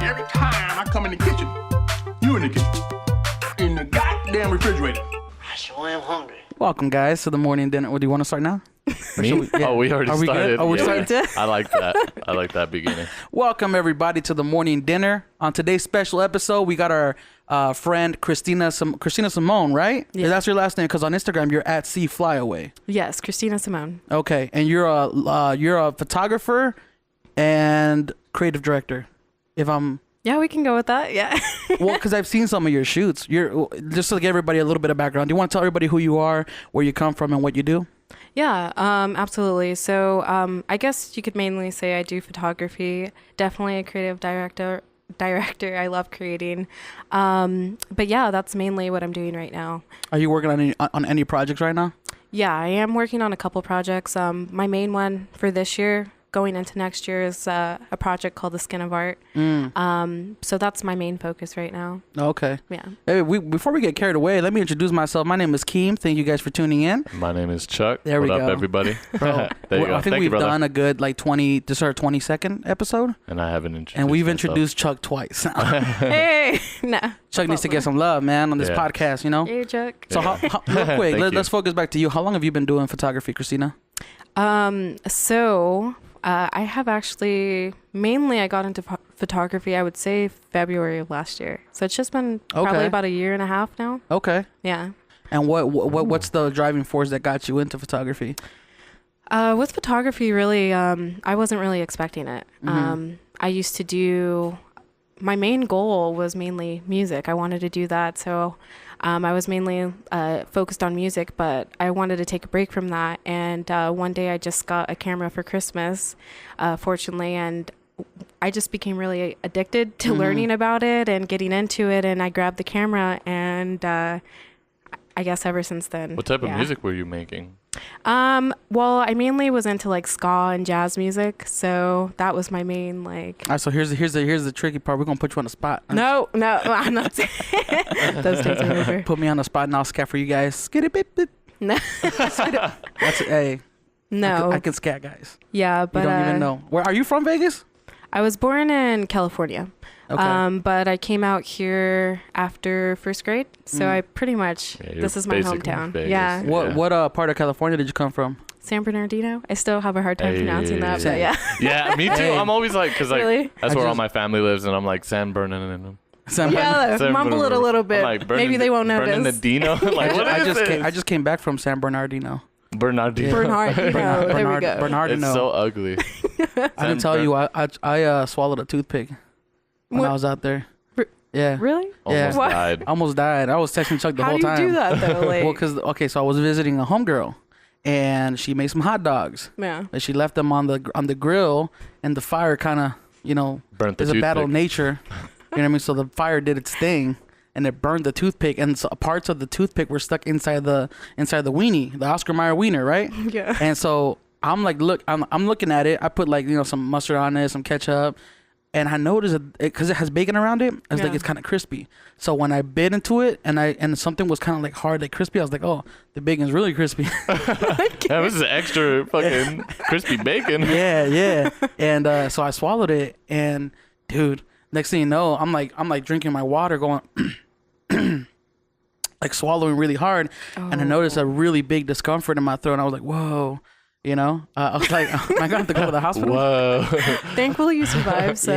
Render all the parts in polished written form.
Every time I come in the kitchen, you in the kitchen, in the goddamn refrigerator. I sure am hungry. Welcome, guys, to the morning dinner. What do you want to start now? Me? Oh, we already started. Oh, we're starting. I like that. I like that beginning. Welcome, everybody, to the morning dinner. On today's special episode, we got our friend Christina Simone, right? Yeah. That's your last name, because on Instagram you're at ccflyaway. Yes, Christina Simone. Okay, and you're a photographer and creative director. If I'm Yeah, we can go with that. Yeah. well, because I've seen some of your shoots. You're just to give everybody a little bit of background. Do you want to tell everybody who you are, where you come from, and what you do? Yeah, absolutely. So I guess you could mainly say I do photography. Definitely a creative director. I love creating. But yeah, that's mainly what I'm doing right now. Are you working on any projects right now? Yeah, I am working on a couple projects. My main one for this year, going into next year, is a project called The Skin of Art. So that's my main focus right now. Okay. Yeah. Hey, before we get carried away, let me introduce myself. My name is Keem. Thank you guys for tuning in. My name is Chuck. There we what go. up, everybody? Bro, there you go. I think we've done a good 20-second episode. And I haven't introduced And we've myself. introduced Chuck twice. Hey, no. Chuck needs to get some love, man, on this podcast, you know? Hey, Chuck. So real quick, Thank let's focus back to you. How long have you been doing photography, Christina? I have actually, mainly I got into photography, I would say February of last year. So it's just been probably about a year and a half now. Okay. Yeah. And what's the driving force that got you into photography? With photography, really, I wasn't really expecting it. I used to do, my main goal was mainly music. I wanted to do that. So I was mainly focused on music, but I wanted to take a break from that. And one day I just got a camera for Christmas, fortunately, and I just became really addicted to learning about it and getting into it. And I grabbed the camera, and I guess ever since then. What type of music were you making? Well, I mainly was into like ska and jazz music, so that was my main like. All right, so here's the tricky part. We're gonna put you on the spot. No, I'm not. Those days are over. Put me on the spot, and I'll scat for you guys. Skitty bit bit. No. That's hey. No. I can scat, guys. Yeah, but you don't even know. Where are you from? Vegas? I was born in California. Okay. But I came out here after first grade, so I pretty much this is my hometown. Vegas. Yeah. What part of California did you come from? San Bernardino. I still have a hard time pronouncing that, but yeah. Yeah, me too. Hey. I'm always like, because like Really? that's where all my family lives, and I'm like San Bernardino. Yeah, mumble it a little bit. Like, Maybe they won't notice. Bernardino. Like, what is this? I just came back from San Bernardino. Bernardino. Bernardino. There we go. Bernardino. It's so ugly. I didn't tell you. I swallowed a toothpick when I was out there. Yeah. Really? Almost What? died. Almost died. I was texting Chuck the How whole do you time. do that though? Like, Well, so I was visiting a homegirl, and she made some hot dogs. yeah. And she left them on the grill, and the fire kind of, Burnt the there's a battle of toothpick. nature. You know what I mean? So the fire did its thing, and it burned the toothpick, and so parts of the toothpick were stuck inside the weenie, the Oscar Mayer wiener, right? Yeah. And so I'm like, look, I'm looking at it. I put like some mustard on it, some ketchup. And I noticed because it has bacon around it, I was like, it's kind of crispy. So when I bit into it and something was kind of like hard, like crispy, I was like, oh, the bacon's really crispy. Yeah, this is extra fucking crispy bacon. yeah. And so I swallowed it, and dude, next thing you know, I'm like drinking my water, going like swallowing really hard, and I noticed a really big discomfort in my throat. And I was like, whoa. I was like, am I gonna have to go to the hospital? Whoa. Thankfully you survived, so.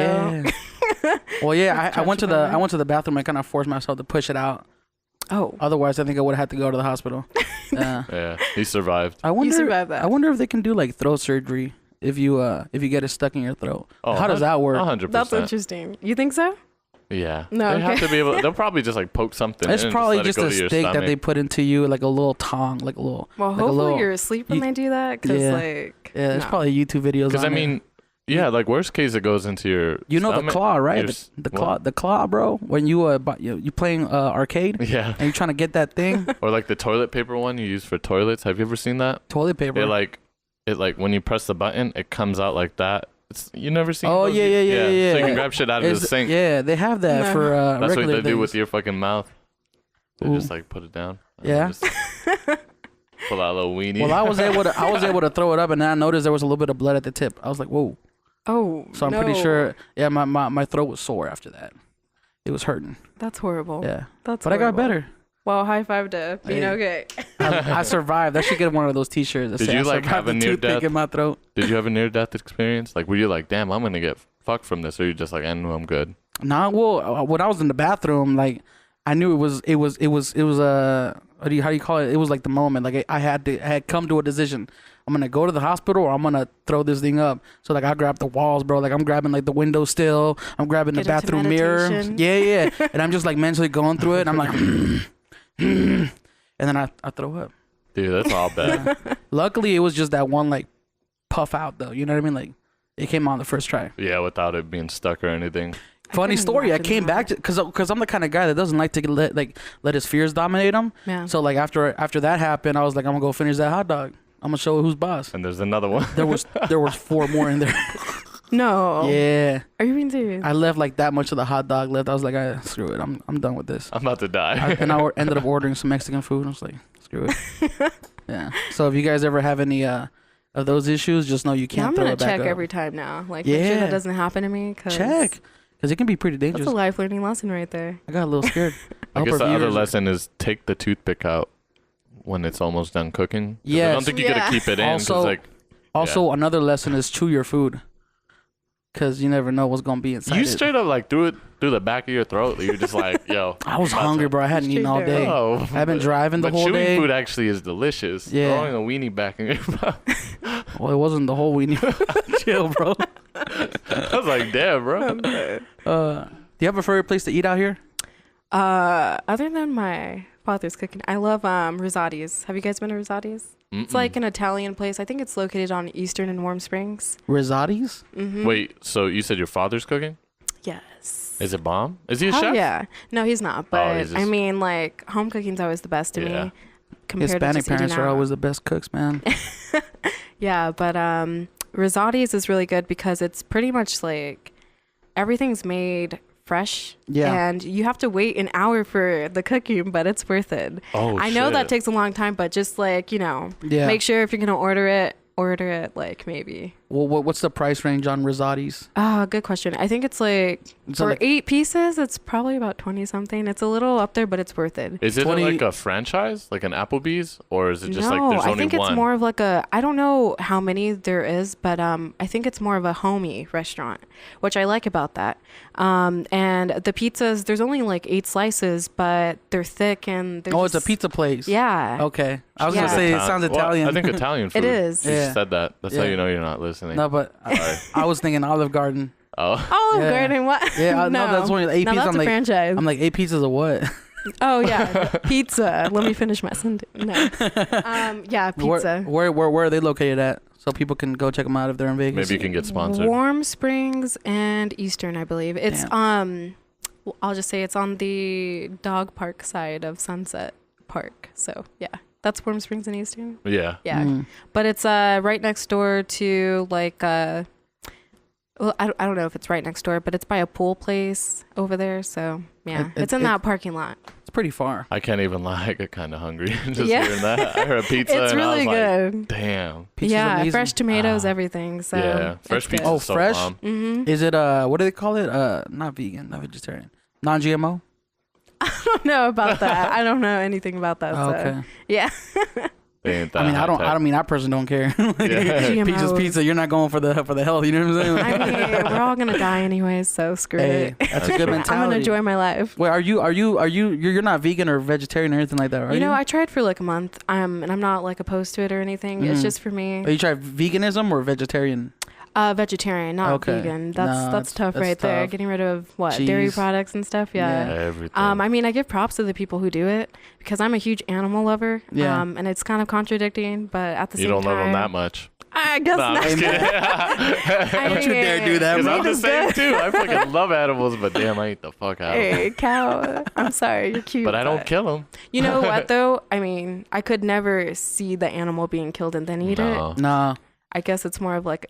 Yeah. Well, yeah, I went to the bathroom. I kind of forced myself to push it out. Oh. Otherwise, I think I would have had to go to the hospital. Yeah. Yeah, he survived. I wonder. You survived that. I wonder if they can do like throat surgery if you get it stuck in your throat. Oh, how does that work? 100%. That's interesting. You think so? Yeah. No, They okay. have to be able. They'll probably just like poke something. It's in probably and just let a it go to your stick that stomach. they put into you, like a little tongue, like a little. Well, like hopefully you're asleep when they do that, because Yeah. like. Yeah, there's no. probably YouTube videos. Because I mean, yeah, like worst case it goes into your. you know stomach, the claw, right? your The claw, bro. When you you playing arcade Yeah. and you're trying to get that thing, Or like the toilet paper one you use for toilets. Have you ever seen that? toilet paper. It like when you press the button, it comes out like that. You never seen? Oh, those? yeah. So you can grab shit out of the sink. Yeah, they have that No. for That's what regular they do with things. your fucking mouth. They Ooh. just like put it down. and Yeah. just pull out a little weenie. Well, I was able to throw it up, and then I noticed there was a little bit of blood at the tip. I was like, whoa. Oh, So I'm no. pretty sure. Yeah, my throat was sore after that. It was hurting. That's horrible. Yeah, That's but I got better. Well, high five to being Hey. okay. I survived. I should get one of those T-shirts. That Did say, you I like survived have a the near toothpick death? in my throat? Did you have a near-death experience? Like, were you like, damn, I'm gonna get fucked from this, or you just like, I know I'm good? Nah, well, when I was in the bathroom, like I knew it was how do you call it? It was like the moment. Like I had come to a decision. I'm gonna go to the hospital or I'm gonna throw this thing up. So like I grabbed the walls, bro. Like I'm grabbing like the window still. I'm grabbing Get the into bathroom mirror. meditation. Yeah. And I'm just like mentally going through it. And I'm like, and then I throw up. Dude, that's all bad. Luckily, it was just that one like puff out though. You know what I mean? Like it came on the first try. Yeah, without it being stuck or anything. Funny couldn't story. I imagine came that. back to because I'm the kind of guy that doesn't like to let his fears dominate him. Yeah. So like after that happened, I was like, I'm gonna go finish that hot dog. I'm gonna show who's boss. And there's another one. There was 4 more in there. No. Yeah, Are you being serious? I left like that much of the hot dog left. I was like, screw it. I'm done with this. I'm about to die. I ended up ordering some Mexican food. I was like, screw it. Yeah. So if you guys ever have any of those issues, just know you Yeah, can't I'm throw gonna it back check up. every time now. Like, make sure Yeah. that doesn't happen to me. Check, because it can be pretty That's dangerous. a life learning lesson right there. I got a little scared. I hope guess the our other viewers- lesson is take the toothpick out when it's almost done cooking. 'Cause I Yes. don't think you gotta Yeah. keep it in. 'Cause, Also- like, Also, another lesson is chew your food, because you never know what's gonna be inside you it. straight up like threw it through the back of your throat. You're just like, yo. I was about to- hungry, bro. I hadn't eaten all Straight day. Oh, I've been driving the but whole chewing day. food actually is delicious. Yeah. Throwing a weenie back in your mouth. Well, it wasn't the whole weenie. Chill, bro. I was like, damn, bro. Do you have a favorite place to eat out here? Other than my father's cooking, I love Rosati's. Have you guys been to Rosati's? It's like an Italian place. I think it's located on Eastern and Warm Springs. Risotti's? Mm-hmm. Wait, so you said your father's cooking? Yes. Is it bomb? Is he a Hell chef? yeah. No, he's not. But he's I just- mean, like, home cooking's always the best to Yeah. me. Compared to Hispanic just eating parents are out. always the best cooks, man. Yeah, but Rosati's is really good because it's pretty much like everything's made fresh. Yeah. And you have to wait an hour for the cooking, but it's worth it. Oh, I know that shit. takes a long time, but just like, Yeah. make sure if you're going to order it like maybe. Well, what's the price range on risottis? Oh, good question. I think it's like So for like- 8 pieces, it's probably about 20 something. It's a little up there, but it's worth it. Is it 20 like a franchise, like an Applebee's, or is it just like No, there's I only think one? it's more of like I don't know how many there is, but I think it's more of a homey restaurant, which I like about that. And the pizzas, there's only like 8 slices, but they're thick and they're Oh, it's a just- pizza place. Yeah. Okay. I was Yeah. gonna say it Well, sounds Italian. I think Italian food. It is. You Yeah. said that. That's how Yeah. you know you're not listening. No, but I was thinking Olive Garden. Oh. Olive Yeah. Garden, what? Yeah, no, that's only 8 No, pieces. that's I'm a like, franchise. I'm like 8 pieces of what? Oh yeah, pizza. Let me finish my sentence. No. Yeah, pizza. Where are they located at? So people can go check them out if they're in Vegas. Maybe you can get sponsored. Warm Springs and Eastern, I believe. It's Damn. well, I'll just say it's on the dog park side of Sunset Park. So yeah, that's Warm Springs and Eastern. Yeah. Yeah, Mm. but it's right next door to like well, I don't know if it's right next door, but it's by a pool place over there. So yeah, it's in that parking lot. It's pretty far. I can't even lie. I get kind of hungry just Yeah. hearing that. I heard pizza It's and I really was good. like, damn. Pizza's Yeah, amazing. fresh tomatoes, Ah. everything. So Yeah. Fresh pizza Oh, is so fresh? bomb. Mm-hmm. Is it what do they call it? Not vegan, not vegetarian, non-GMO. I don't know about that. I don't know anything about that. Oh, So. okay. Yeah. They ain't that I mean, I high-tech. mean, I personally don't care. Yeah. Pizza's GMOs. pizza. You're not going for the health. You know what I'm saying? I mean, we're all gonna die anyways, so screw Hey, it. that's a good true. mentality. I'm gonna enjoy my life. Wait, you're not vegan or vegetarian or anything like that, are you? You know, I tried for like a month, and I'm not like opposed to it or anything. It's Mhm. just for me. Oh, you tried veganism or vegetarian? Vegetarian, not Okay. vegan. No, That's tough that's right there. tough. Getting rid of dairy Cheese. products and stuff. Yeah. Everything. I mean, I give props to the people who do it because I'm a huge animal lover. Yeah. And it's kind of contradicting, but at the you same don't time, love them that much. I guess Nah, I'm not. just kidding. I Don't you dare do that, Because bro. I'm the same too. I fucking love animals, but damn, I eat the fuck out of them. Hey, cow. I'm sorry, you're cute. But I don't kill them. You know what though? I mean, I could never see the animal being killed and then eat it. Nah, I guess it's more of like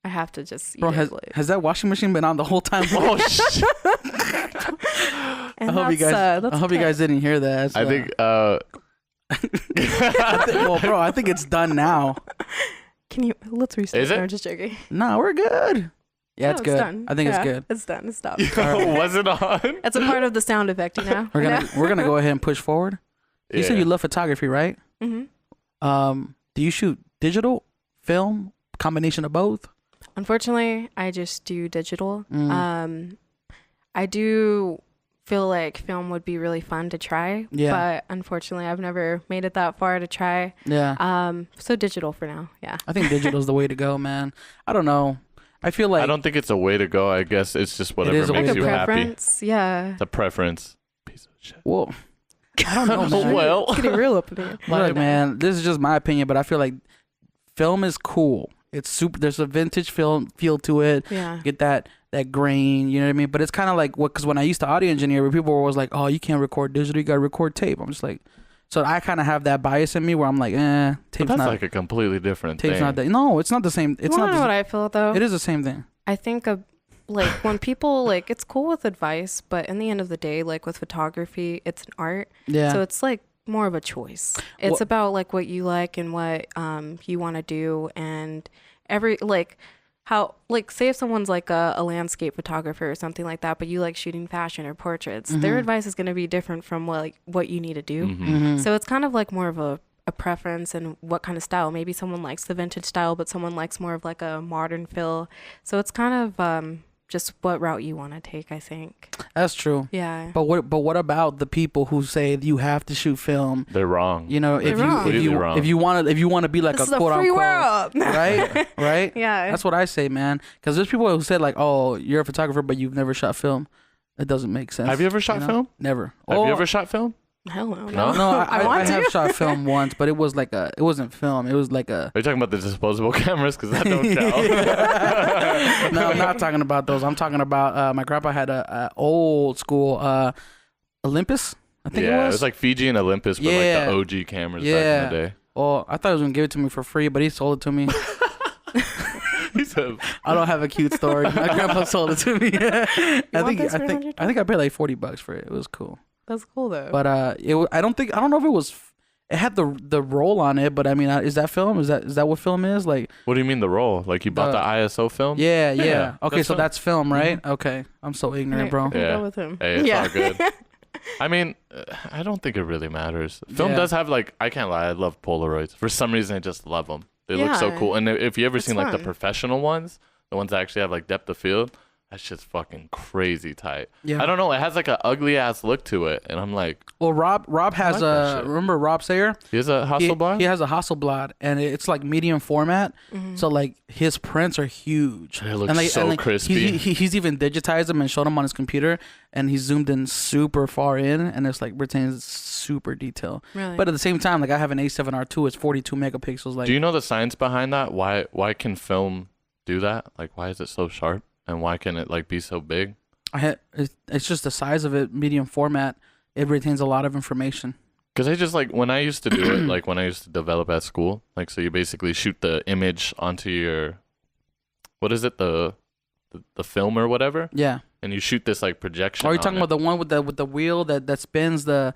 I have to just eat bro. it. Like, Has that washing machine been on the whole time? Oh shit! and I hope you that's, guys. that's I hope you okay. guys didn't hear that. I think Well, bro, I think it's done now. Can you? Let's restart. Is it? No, I'm just joking. Nah, we're good. Yeah, it's No, good. done. I think it's Yeah, good. It's done. It's stopped. Was it on? It's a part of the sound effect, you know. We're gonna go ahead and push forward. You said you love photography, right? Mm-hmm. Do you shoot digital, film, combination of both? Unfortunately, I just do digital. I do feel like film would be really fun to try. Yeah. But unfortunately, I've never made it that far to try. Yeah. So digital for now. Yeah. I think digital is the way to go, man. I don't know. I feel like I don't think it's a way to go. I guess it's just whatever is a way makes to you go. happy. Preference. Yeah. It's a preference. Piece of shit. Well, I don't know, man. Well, It's getting real up in here. Look, man, this is just my opinion, but I feel like film is cool. It's super. There's a vintage film feel to it. Yeah. Get that grain, you know what I mean? But it's kind of like because when I used to audio engineer, where people were always like, "Oh, you can't record digital, you gotta record tape." I'm just like, so I kind of have that bias in me where I'm like, but tape's that's not. like a completely different Tape's thing. not that. No, it's not the same. It's You not. wanna know what I feel though? It is the same thing. I think like when people like it's cool with advice, but in the end of the day, like with photography, it's an art. Yeah. So it's like more of a choice. It's about like what you like and what you want to do, and how say if someone's like a landscape photographer or something like that, but you like shooting fashion or portraits, their advice is going to be different from what you need to do. So it's kind of like more of a preference and what kind of style. Maybe someone likes the vintage style, but someone likes more of like a modern feel. So it's kind of just what route you want to take, I think. That's true. Yeah. But what about the people who say you have to shoot film? They're wrong. You know, They're wrong. if you want to be like This a is quote a free unquote, world. right? Yeah. That's what I say, man. Because there's people who said like, "Oh, you're a photographer, but you've never shot film." It doesn't make sense. Have you ever shot film? Never. Have you ever shot film? Hell no. No? No, I I want to. have shot film once, but it was like it wasn't film. It was like a. Are you talking about the disposable cameras? Because that don't count. No, I'm not talking about those. I'm talking about my grandpa had a old school Olympus. I think yeah, it was. it was like Fiji and Olympus, but like the OG cameras back in the day. Oh, I thought he was gonna give it to me for free, but he sold it to me. He said, I don't have a cute story. My grandpa sold it to me. I think I paid like $40 for it. It was cool. That's cool though. But I don't know if it was. It had the roll on it, but I mean, is that film? Is that what film is? Like, what do you mean the roll? Like you bought the ISO film? Yeah. Okay, so film. that's film, right? Okay, I'm so ignorant, bro. Yeah. Go with him. Hey, it's all good. I mean, I don't think it really matters. Film does have I can't lie, I love Polaroids. For some reason, I just love them. They look so cool. And if you ever seen like the professional ones, the ones that actually have like depth of field, that shit's fucking crazy tight. Yeah. I don't know. It has like an ugly ass look to it, and I'm like. Well, Rob has remember Rob Sayer? He has a Hasselblad. He has a Hasselblad, and it's like medium format. So like his prints are huge. It looks so crispy. He's even digitized them and showed them on his computer, and he zoomed in super far in, and it's like retains super detail. Really? But at the same time, like I have an A7R2, it's 42 megapixels. Like, do you know the science behind that? Why can film do that? Like, why is it so sharp? And why can it like be so big? It's just the size of it, medium format. It retains a lot of information. Because I just like when I used to do it, like when I used to develop at school, like so you basically shoot the image onto your, what is it, the film or whatever. Yeah. And you shoot this like projection. Are you talking about the one with the wheel that spins the?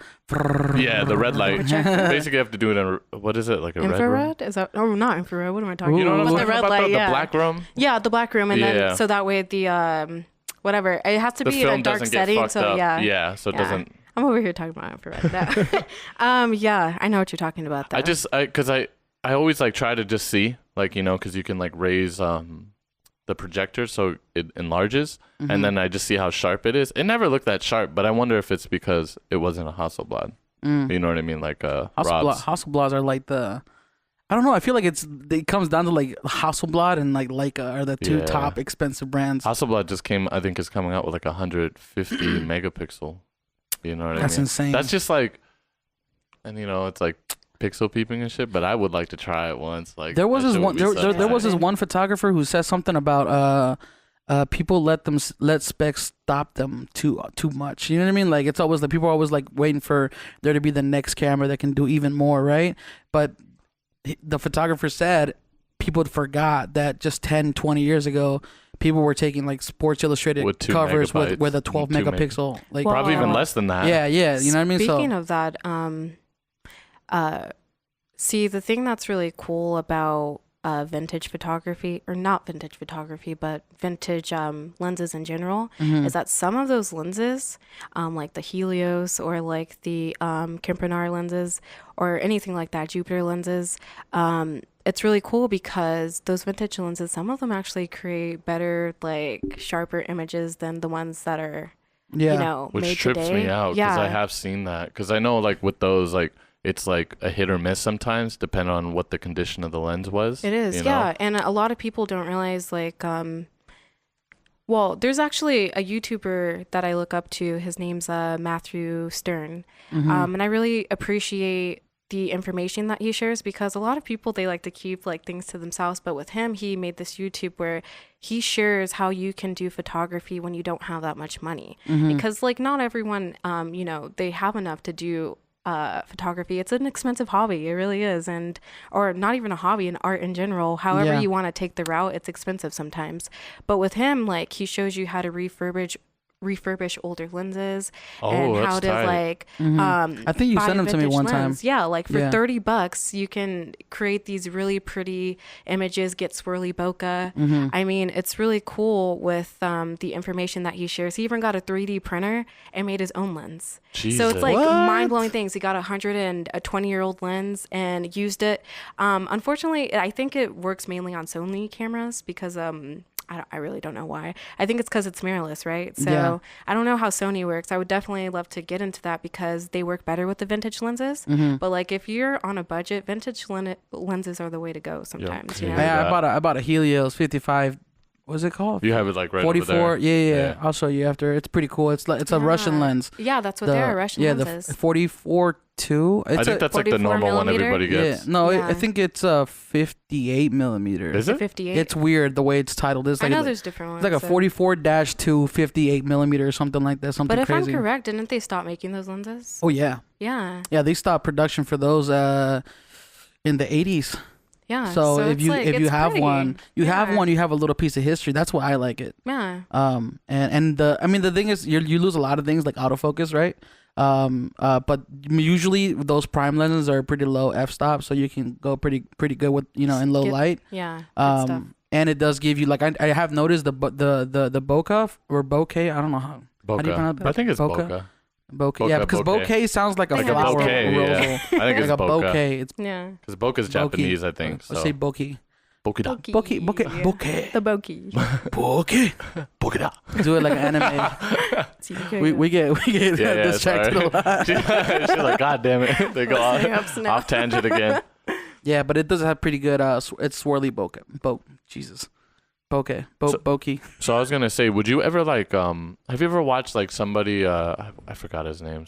Yeah, the red light. Basically, you have to do it in what is it, like a infrared? red room? Is that? Oh, not infrared. What am I talking You know about? what I'm The talking red about? light, The black room. Yeah, the black room, and then so that way the whatever it has to be in a dark setting. So yeah, so it doesn't. I'm over here talking about infrared. Yeah, I know what you're talking about. Though. Because I always like try to just see, like, you know, because you can like raise the projector so it enlarges, and then I just see how sharp it is. It never looked that sharp, but I wonder if it's because it wasn't a Hasselblad. You know what I mean? Like Hasselblads are like the. I don't know. I feel like it comes down to like Hasselblad and like Leica are the two top expensive brands. Hasselblad is coming out with like 150 megapixel. You know what I mean? That's insane. That's just like, and you know, it's like pixel peeping and shit. But I would like to try it once. Like there was this one. There was this one photographer who said something about people let specs stop them too much. You know what I mean? Like it's always like people are always like waiting for there to be the next camera that can do even more, right? But the photographer said people forgot that just 10, 20 years ago, people were taking like Sports Illustrated covers with a 12 megapixel. Like probably even less than that. Yeah. You know what I mean? Speaking of that, see, the thing that's really cool about vintage photography, or not vintage photography, but vintage lenses in general, is that some of those lenses, like the Helios or like the Kempenaar lenses or anything like that, Jupiter lenses, it's really cool because those vintage lenses, some of them actually create better, like sharper images than the ones that are, you know, which made trips today. me out because I have seen that. Because I know like with those, like it's like a hit or miss sometimes, depending on what the condition of the lens was. It is, yeah. And a lot of people don't realize, like, well, there's actually a YouTuber that I look up to. His name's Matthew Stern. And I really appreciate the information that he shares, because a lot of people, they like to keep like things to themselves. But with him, he made this YouTube where he shares how you can do photography when you don't have that much money. Because like not everyone, you know, they have enough to do photography. It's an expensive hobby, it really is. And or not even a hobby, an art in general, however you want to take the route, it's expensive sometimes. But with him, like, he shows you how to refurbish older lenses and how to tight. Like I think you sent them to me one time. Yeah, like for $30 you can create these really pretty images, get swirly bokeh. I mean, it's really cool with the information that he shares. He even got a 3D printer and made his own lens. Jesus. So it's like mind-blowing things. He got a 120-year-old lens and used it. Unfortunately, I think it works mainly on Sony cameras because I really don't know why. I think it's because it's mirrorless, right? So I don't know how Sony works. I would definitely love to get into that because they work better with the vintage lenses. But like if you're on a budget, vintage lenses are the way to go sometimes. You know? I bought a Helios 55. What's it called? You have it like right 44. over there. Yeah. I'll show you after. It's pretty cool. It's a Russian lens. Yeah, that's what they are, Russian lenses. The 44-2. I think that's like the normal one everybody gets. Yeah. No, I think it's 58 millimeter. Is it? 58? It's weird the way it's titled. It's like, I know there's different ones. It's like a 44-2 58 millimeter or something like that. Something But if crazy. I'm correct, didn't they stop making those lenses? Oh, yeah. Yeah. Yeah, they stopped production for those in the 80s. Yeah. So if you have pretty. one, you have a little piece of history. That's why I like it. Yeah. And the thing is, you lose a lot of things like autofocus, right? But usually those prime lenses are pretty low f-stop, so you can go pretty good with in low light. Yeah. Good stuff. And it does give you like I have noticed the bokeh or bokeh. I don't know how. Bokeh. How do you pronounce it? I think it's bokeh. Bokeh, yeah, because bokeh sounds like a flower. Bouquet, yeah. I think it's like a bokeh. bouquet. It's because bokeh is Japanese, I think. So. Let's say bokeh. Bokeh. Bokeh. The bokeh. Bokeh. Bokeh. Do it like an anime. we get distracted a lot. She's like, God damn it. They go off tangent again. Yeah, but it does have pretty good it's swirly bokeh. Jesus. Bokeh. Bokeh. So I was gonna say, would you ever like have you ever watched like somebody I forgot his name,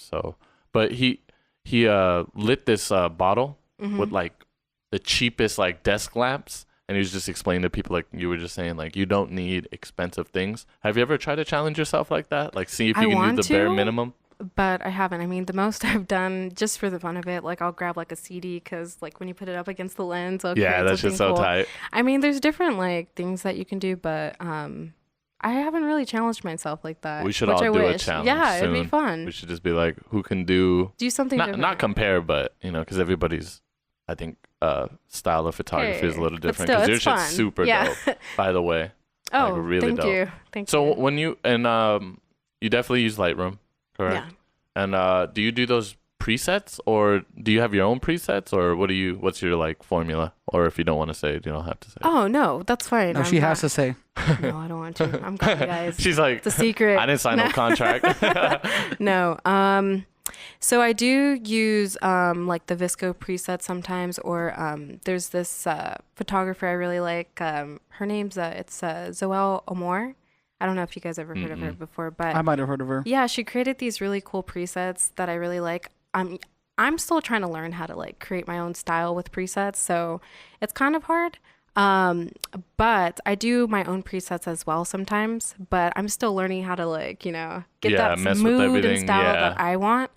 but he lit this bottle with like the cheapest like desk lamps, and he was just explaining to people, like you were just saying, like you don't need expensive things. Have you ever tried to challenge yourself like that? Like see if you can do the bare minimum? But I haven't. I mean, the most I've done, just for the fun of it, like I'll grab like a CD, because like when you put it up against the lens, that's just so tight. I mean, there's different like things that you can do, but I haven't really challenged myself like that. We should all do a challenge. Yeah, soon. it'd be fun. We should just be like, who can do something different. Not compare, but because everybody's, I think, style of photography is a little different. Because your shit's super dope, by the way. Oh, like, really thank dope. you. Thank you. So when you you definitely use Lightroom, correct? Yeah. And do you do those presets, or do you have your own presets, or what's your like formula? Or if you don't want to say it, you don't have to say it. Oh no, that's fine. No, she has to say. No, I don't want to. I'm good, guys. She's like, it's a secret. I didn't sign no contract. No. So I do use like the Visco preset sometimes, or there's this photographer I really like. Her name's it's Zoelle Amor. I don't know if you guys ever heard of her before, but I might have heard of her. Yeah, she created these really cool presets that I really like. I'm still trying to learn how to like create my own style with presets, so it's kind of hard. But I do my own presets as well sometimes, but I'm still learning how to like, get that mood and style that I want.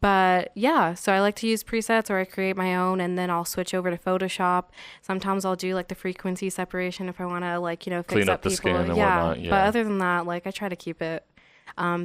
But yeah, so I like to use presets, or I create my own, and then I'll switch over to Photoshop. Sometimes I'll do like the frequency separation if I want to like, fix clean up the people. skin and whatnot. Yeah. But other than that, like I try to keep it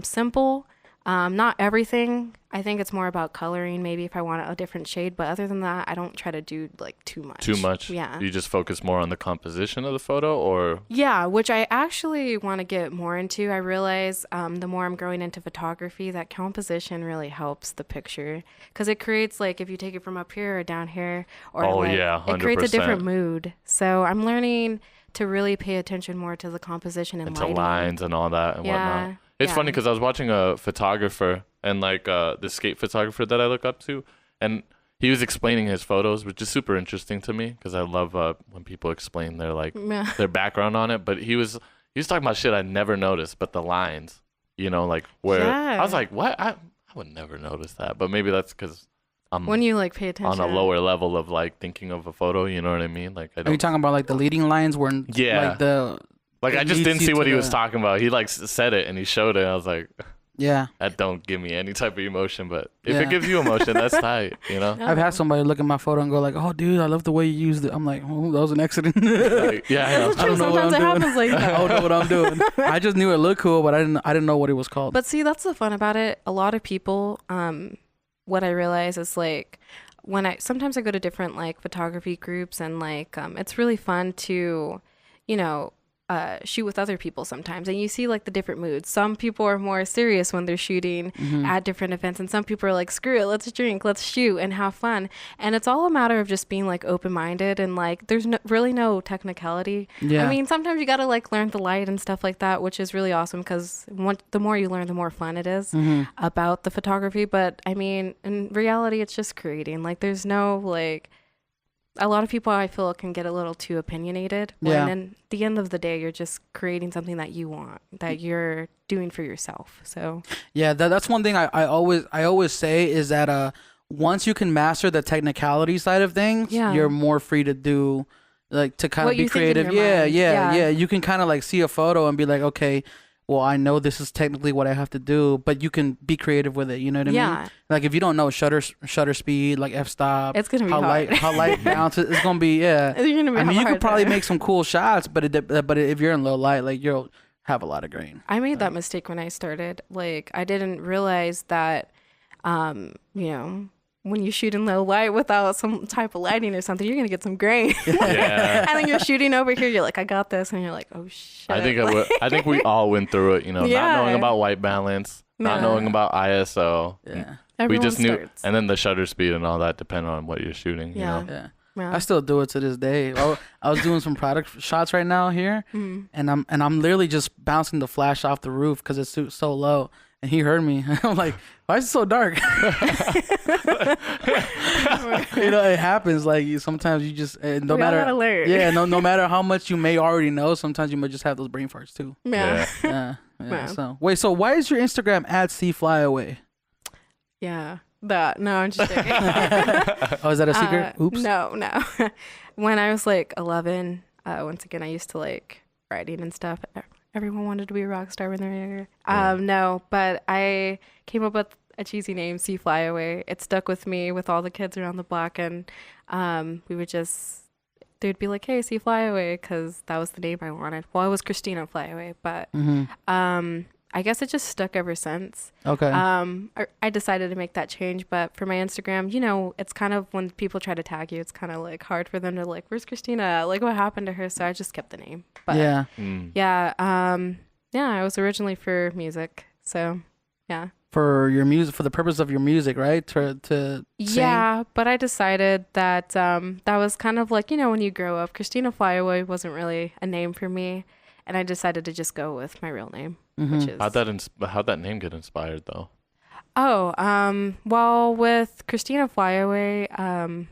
simple, Not everything. I think it's more about coloring, maybe if I want a different shade. But other than that, I don't try to do like too much. Too much? Yeah. You just focus more on the composition of the photo, or? Yeah, which I actually want to get more into. I realize the more I'm growing into photography, that composition really helps the picture. Because it creates, like, if you take it from up here or down here, or yeah, 100%. It creates a different mood. So I'm learning to really pay attention more to the composition and to lighting. lines and all that and whatnot. It's funny because I was watching a photographer and like the skate photographer that I look up to, and he was explaining his photos, which is super interesting to me because I love when people explain their their background on it. But he was talking about shit I never noticed, but the lines, like where I was like, what? I would never notice that, but maybe that's because I'm when you like pay attention on a lower level of like thinking of a photo. You know what I mean? Like, are you talking about like the leading lines where Like I just didn't see what he was talking about. He like said it and he showed it. I was like, yeah, that don't give me any type of emotion. But if it gives you emotion, that's tight. I've had somebody look at my photo and go like, "Oh, dude, I love the way you used it." I'm like, "Oh, that was an accident." Like, I don't know what I'm doing. Happens like that. I don't know what I'm doing. I just knew it looked cool, but I didn't know what it was called. But see, that's the fun about it. A lot of people, what I realize is like sometimes I go to different like photography groups and like it's really fun to, shoot with other people sometimes, and you see like the different moods. Some people are more serious when they're shooting at different events, and some people are like, screw it, let's drink, let's shoot and have fun. And it's all a matter of just being like open-minded, and like there's really no technicality. I mean, sometimes you gotta like learn the light and stuff like that, which is really awesome because the more you learn, the more fun it is about the photography. But I mean, in reality, it's just creating. Like there's no like, a lot of people I feel can get a little too opinionated. And at the end of the day, you're just creating something that you want, that you're doing for yourself. So yeah, that's one thing I always say is that once you can master the technicality side of things, you're more free to do like to kind of be creative. Yeah. You can kind of like see a photo and be like, okay, well, I know this is technically what I have to do, but you can be creative with it. You know what I mean? Like if you don't know shutter speed, like f-stop, it's gonna be hard. how light bounces, it's gonna be I mean, you could probably make some cool shots, but if you're in low light, like you'll have a lot of grain. I made that mistake when I started. Like I didn't realize that, when you shoot in low light without some type of lighting or something, you're gonna get some grain. Yeah. And then you're shooting over here, you're like, I got this, and you're like, oh shit. I think we all went through it, not knowing about white balance, not knowing about ISO. Yeah. Everyone we just knew, starts. and then the shutter speed and all that depend on what you're shooting. Yeah. I still do it to this day. I was doing some product shots right now here, and I'm literally just bouncing the flash off the roof because it's so low. And he heard me. I'm like, why is it so dark? It happens. Like sometimes you just no matter how much you may already know, sometimes you might just have those brain farts too. Yeah. So wait, so why is your Instagram @cflyaway? Yeah. That no, I'm just joking. Oh, is that a secret? Oops. No. When I was like 11, once again, I used to like writing and stuff. Everyone wanted to be a rock star when they were younger. No, but I came up with a cheesy name, C Flyaway. It stuck with me with all the kids around the block, and they'd be like, "Hey, C Flyaway," because that was the name I wanted. Well, it was Christina Flyaway, but I guess it just stuck ever since. Okay. I decided to make that change, but for my Instagram, it's kind of when people try to tag you, it's kind of like hard for them to like, where's Christina? Like, what happened to her? So I just kept the name. But I was originally for music, so yeah. For your music, for the purpose of your music, right? To sing? Yeah, but I decided that that was kind of like, when you grow up, Christina Flyaway wasn't really a name for me, and I decided to just go with my real name. Which is... How'd that name get inspired though? Oh, well, with Christina Flyaway, when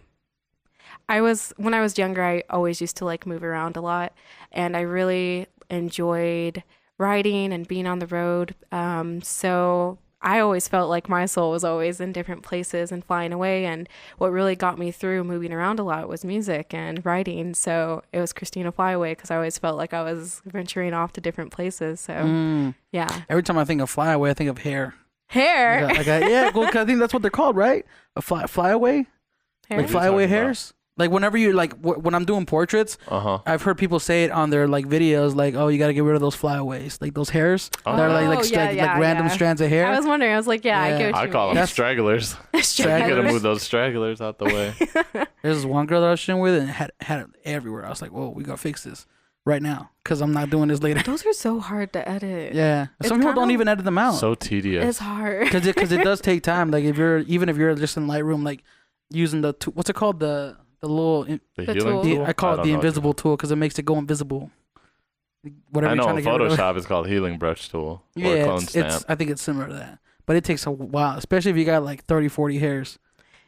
I was younger, I always used to like move around a lot, and I really enjoyed riding and being on the road. So I always felt like my soul was always in different places and flying away. And what really got me through moving around a lot was music and writing. So it was Christina Flyaway because I always felt like I was venturing off to different places. So yeah. Every time I think of flyaway, I think of hair. Hair? Well, 'cause I think that's what they're called, right? A flyaway? Hair? Like flyaway hairs? Like whenever you like when I'm doing portraits, I've heard people say it on their like videos, like, oh, you got to get rid of those flyaways, like those hairs. They're like random strands of hair. I was wondering. I was like, I get what you call mean. them stragglers. You gotta move those stragglers out the way. There's this one girl that I was shooting with and had it everywhere. I was like, whoa, we gotta fix this right now because I'm not doing this later. Those are so hard to edit. Yeah, some people don't even edit them out. So tedious. It's hard because it does take time. Like if you're just in Lightroom, like using the what's it called, the little healing tool? I call it the invisible tool because it makes it go invisible. Whatever I know you're trying to Photoshop is called healing brush tool or clone stamp. I think it's similar to that, but it takes a while, especially if you got like 30-40 hairs.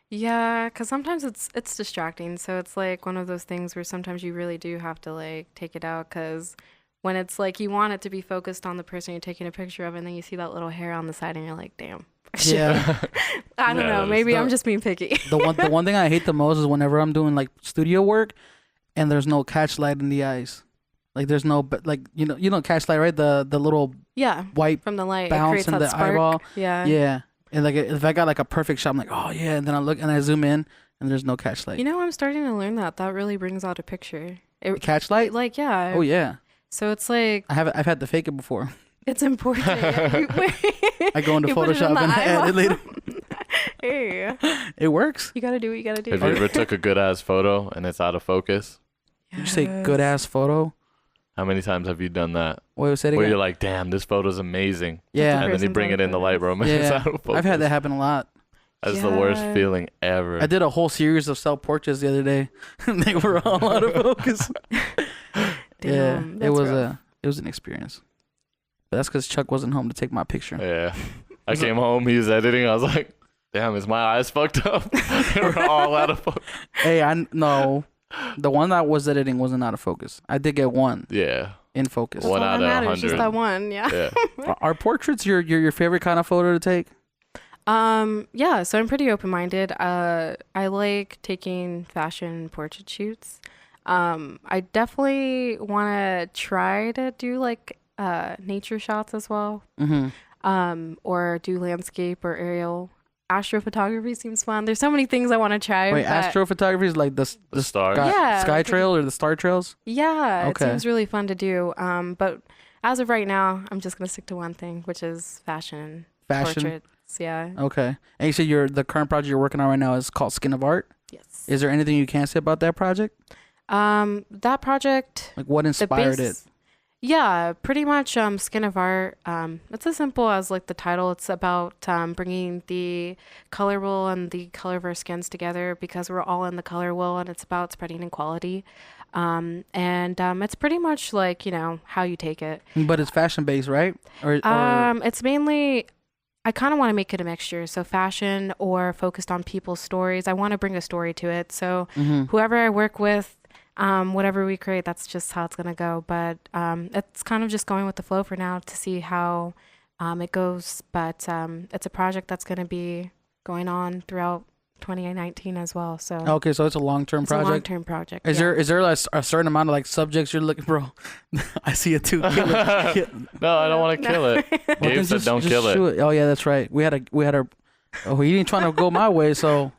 Yeah, because sometimes it's distracting. So it's like one of those things where sometimes you really do have to like take it out because when it's like you want it to be focused on the person you're taking a picture of and then you see that little hair on the side and you're like, damn. Yeah. I don't know. Maybe I'm just being picky. The one thing I hate the most is whenever I'm doing like studio work and there's no catch light in the eyes. Like there's no like you know catch light, right? The little white from the light bounce in the eyeball. Yeah. And like if I got like a perfect shot, I'm like, oh yeah, and then I look and I zoom in and there's no catch light. You know, I'm starting to learn that really brings out a picture. Catch light? Like yeah. Oh yeah. So it's like I've had to fake it before. It's important. I go into Photoshop and edit later. Hey. It works. You gotta do what you gotta do. Have you ever took a good ass photo and it's out of focus? Yes. You say good ass photo? How many times have you done that? Wait, say it again. Where you're like, damn, this photo's amazing. Yeah. And then you bring it in the Lightroom and it's out of focus. I've had that happen a lot. That's the worst feeling ever. I did a whole series of self portraits the other day. And they were all out of focus. Damn, it was an experience. But that's because Chuck wasn't home to take my picture. Yeah. I came home, he was editing. I was like, damn, is my eyes fucked up? They were all out of focus. Hey, no. The one that was editing wasn't out of focus. I did get one. Yeah. In focus. One out of 100. Just that one, yeah. Are portraits your favorite kind of photo to take? Yeah, so I'm pretty open-minded. I like taking fashion portrait shoots. I definitely want to try to do like nature shots as well. Mm-hmm. Or do landscape or aerial. Astrophotography seems fun. There's so many things I want to try. Wait, astrophotography is like the stars? Sky trail or the star trails? Yeah, okay. It seems really fun to do. But as of right now, I'm just going to stick to one thing, which is fashion portraits. Yeah. Okay. And you said the current project you're working on right now is called Skin of Art? Yes. Is there anything you can say about that project? That project... Like what inspired it? Yeah, pretty much Skin of Art. It's as simple as like the title. It's about bringing the color wheel and the color of our skins together because we're all in the color wheel, and it's about spreading equality. And it's pretty much like, how you take it. But it's fashion based, right? Or it's mainly... I kind of want to make it a mixture. So fashion or focused on people's stories. I want to bring a story to it. So whoever I work with, whatever we create, that's just how it's going to go. But it's kind of just going with the flow for now to see how it goes. But it's a project that's going to be going on throughout 2019 as well. So okay, so it's a long-term project. It's a long-term project. Is there a certain amount of like subjects you're looking, bro? I see it too. Kill it. No, I don't want to kill it. Gabe said don't kill it. Oh yeah, that's right. We had a. Oh, he didn't try to go my way, so.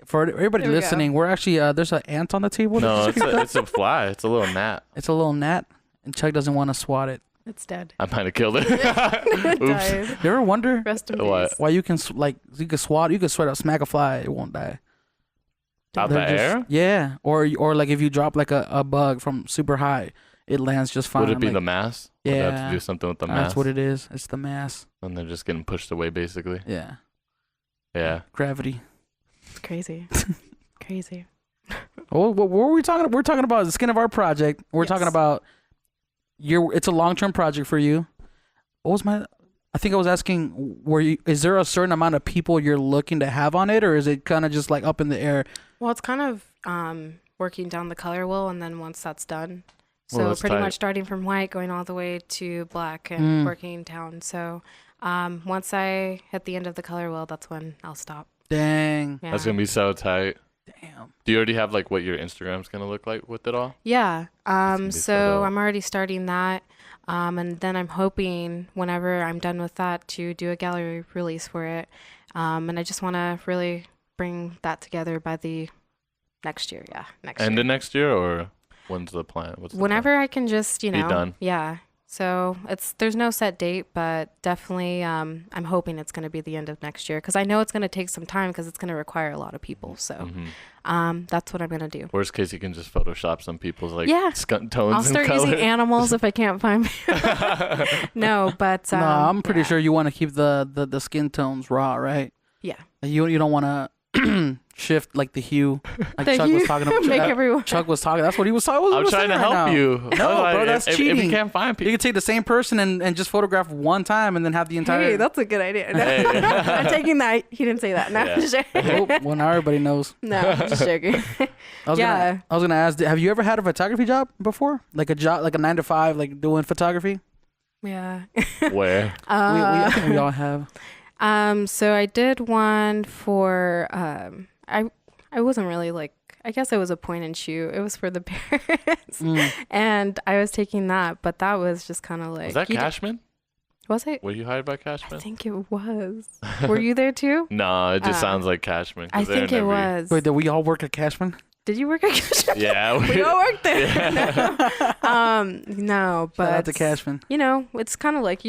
For everybody listening, we're actually there's an ant on the table. No, it's a fly. It's a little gnat. It's a little gnat, and Chuck doesn't want to swat it. It's dead. I might have killed it. It Oops. died. You ever wonder what? Why you can swat? You can straight up smack a fly, it won't die. Out the air? Yeah, or like if you drop like a bug from super high, it lands just fine. Would it be the mass? Yeah. Would they have to do something with the mass? That's what it is. It's the mass. And they're just getting pushed away, basically. Yeah. Yeah. Gravity. It's crazy. Crazy. What were we talking about? We're talking about the Skin of Art project. We're talking about it's a long-term project for you. What was I think I was asking, is there a certain amount of people you're looking to have on it, or is it kind of just like up in the air? Well, it's kind of working down the color wheel, and then once that's done, so pretty much starting from white, going all the way to black, and working down. So once I hit the end of the color wheel, that's when I'll stop. Dang. Yeah. That's going to be so tight. Damn. Do you already have like what your Instagram's going to look like with it all? Yeah. So I'm already starting that. And then I'm hoping whenever I'm done with that to do a gallery release for it. And I just want to really bring that together by the Next year, yeah. End of next year, or when's the plan? What's the Whenever plan? I can just, Be done. Yeah. So there's no set date, but definitely I'm hoping it's going to be the end of next year because I know it's going to take some time because it's going to require a lot of people. So that's what I'm going to do. Worst case, you can just Photoshop some people's skunt tones. I'll start and color. using animals if I can't find. No, but no, I'm pretty sure you want to keep the skin tones raw, right? Yeah. You don't want to shift like the hue, like The Chuck hue, was talking about. make everyone. Chuck was talking. That's what he was talking. I'm trying to help you. No, bro, that's cheating. If you can't find people, You could take the same person and just photograph one time and then have the entire. Hey, that's a good idea. No, I'm taking that. He didn't say that. No, Yeah. I'm just joking. Nope, well, now everybody knows. No, I'm just joking. I was gonna ask, have you ever had a photography job before? Like a job, like a 9 to 5, like doing photography? Yeah. where? I think we all have. So I did one for I wasn't really like, I guess it was a point and shoot. It was for the parents. And I was taking that, but that was just kind of like. Was that Cashman? Was it? Were you hired by Cashman? I think it was. Were you there too? No, it just sounds like Cashman. I think it was. Wait, did we all work at Cashman? Did you work at Cashman? Yeah. We all worked there. Yeah. No, but Shout out to Cashman. It's kind of like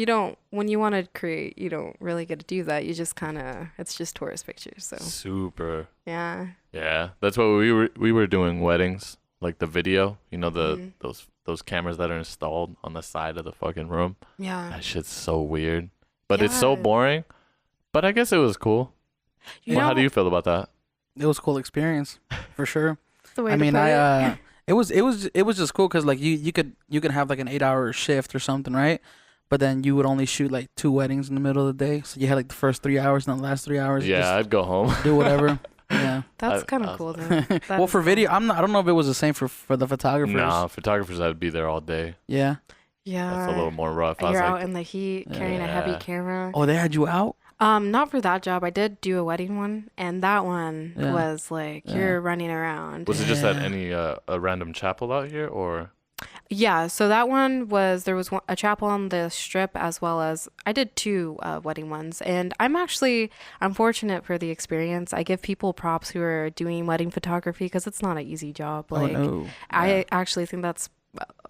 when you want to create, you don't really get to do that. You just kind of, it's just tourist pictures. So Super. yeah. Yeah, that's what we were doing weddings, like the video. Those cameras that are installed on the side of the fucking room. Yeah. That shit's so weird, but it's so boring. But I guess it was cool. How do you feel about that? It was a cool experience, for sure. The way I to mean, put it. it was just cool because like you could have like an 8-hour shift or something, right? But then you would only shoot like 2 weddings in the middle of the day, so you had like the first 3 hours and the last 3 hours. Yeah, I'd go home. Do whatever. Yeah. That's kind of cool though. Well, for video, I don't know if it was the same for the photographers. No, photographers, I'd be there all day. Yeah. Yeah. That's a little more rough. You're out in the heat carrying a heavy camera. Oh, they had you out? Not for that job. I did do a wedding one, and that one was like you're running around. Was it just at any a random chapel out here, or? Yeah, so that one was a chapel on the strip, as well as I did 2 wedding ones, and I'm fortunate for the experience. I give people props who are doing wedding photography because it's not an easy job. Like, I actually think that's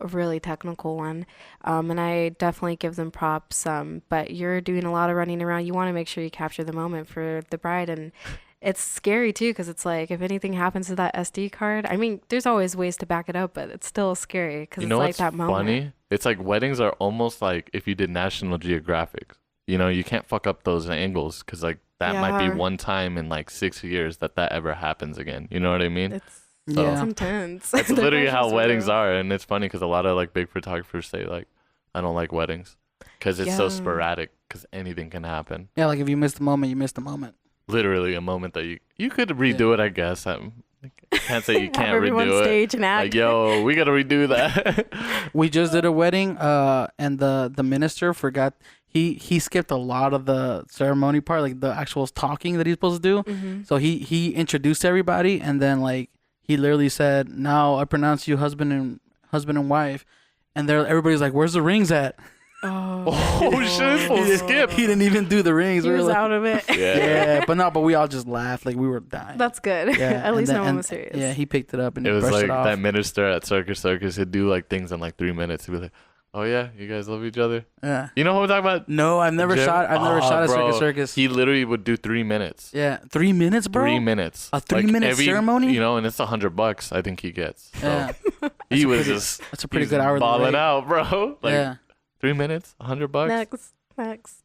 a really technical one, and I definitely give them props. But you're doing a lot of running around. You want to make sure you capture the moment for the bride, and it's scary too because it's like if anything happens to that SD card, I mean, there's always ways to back it up, but it's still scary because it's like that moment. Funny? It's like weddings are almost like if you did National Geographic. You can't fuck up those angles because like that might be one time in like 6 years that ever happens again. You know what I mean? It's intense. That's literally how weddings are, and it's funny because a lot of like big photographers say like, I don't like weddings because it's so sporadic because anything can happen. Yeah, like if you miss the moment, you miss the moment. Literally a moment that you could redo it, I guess. I can't say you can't redo stage and act. Like, yo, we gotta redo that. We just did a wedding, and the minister forgot. He skipped a lot of the ceremony part, like the actual talking that he's supposed to do. Mm-hmm. So he introduced everybody, and then like he literally said, "Now I pronounce you husband and wife," and everybody's like, "Where's the rings at?" Oh shit! Full skip. He didn't even do the rings. He was out of it. Yeah, but we all just laughed like we were dying. That's good. Yeah, At least no one was serious. Yeah, he picked it up and it was brushed like it off. that minister at Circus. He'd do like things in like 3 minutes. He'd be like, "Oh yeah, you guys love each other." Yeah. You know what I'm talking about? No, I've never shot a circus. He literally would do 3 minutes. Yeah, 3 minutes, bro. 3 minutes. A 3-minute ceremony. And it's $100. I think he gets. So Yeah. he was just. That's a pretty good hourly balling rate. out, bro. Like, yeah. 3 minutes, $100. Next.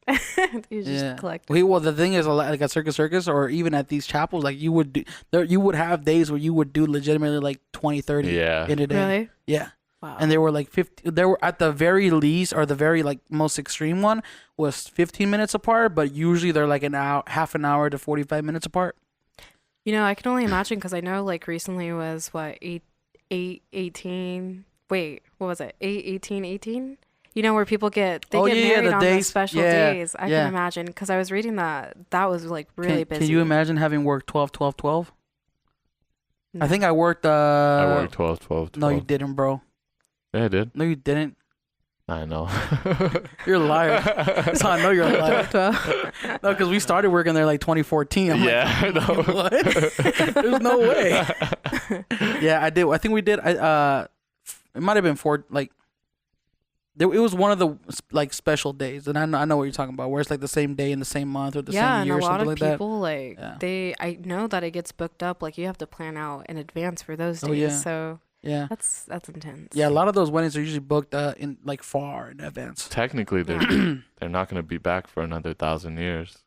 You just collect. Well, the thing is, like at circus, or even at these chapels, like you would have days where you would do legitimately like 20, 30 in a day. Really? Yeah. Wow. And they were like 50. They were at the very least, or the very like most extreme one was 15 minutes apart, but usually they're like half an hour to 45 minutes apart. I can only imagine because I know like recently was 18. Wait, what was it? 18. Where people get married on those special days. I can imagine because I was reading that was like really busy. Can you imagine having worked 12, 12, 12? No. I think I worked. I worked 12, 12, 12. No, you didn't, bro. Yeah, I did. No, you didn't. I know. You're a liar. So I know you're a liar. No, because we started working there like 2014. I'm I know. what? There's no way. Yeah, I did. I think we did. It might have been it was one of the like special days, and I know what you're talking about, where it's like the same day in the same month or the same year or something like that. Yeah, and a lot of people I know that it gets booked up. Like you have to plan out in advance for those days. Oh, yeah. So yeah, that's intense. Yeah, a lot of those weddings are usually booked in like far in advance. Technically, they're not going to be back for another 1,000 years.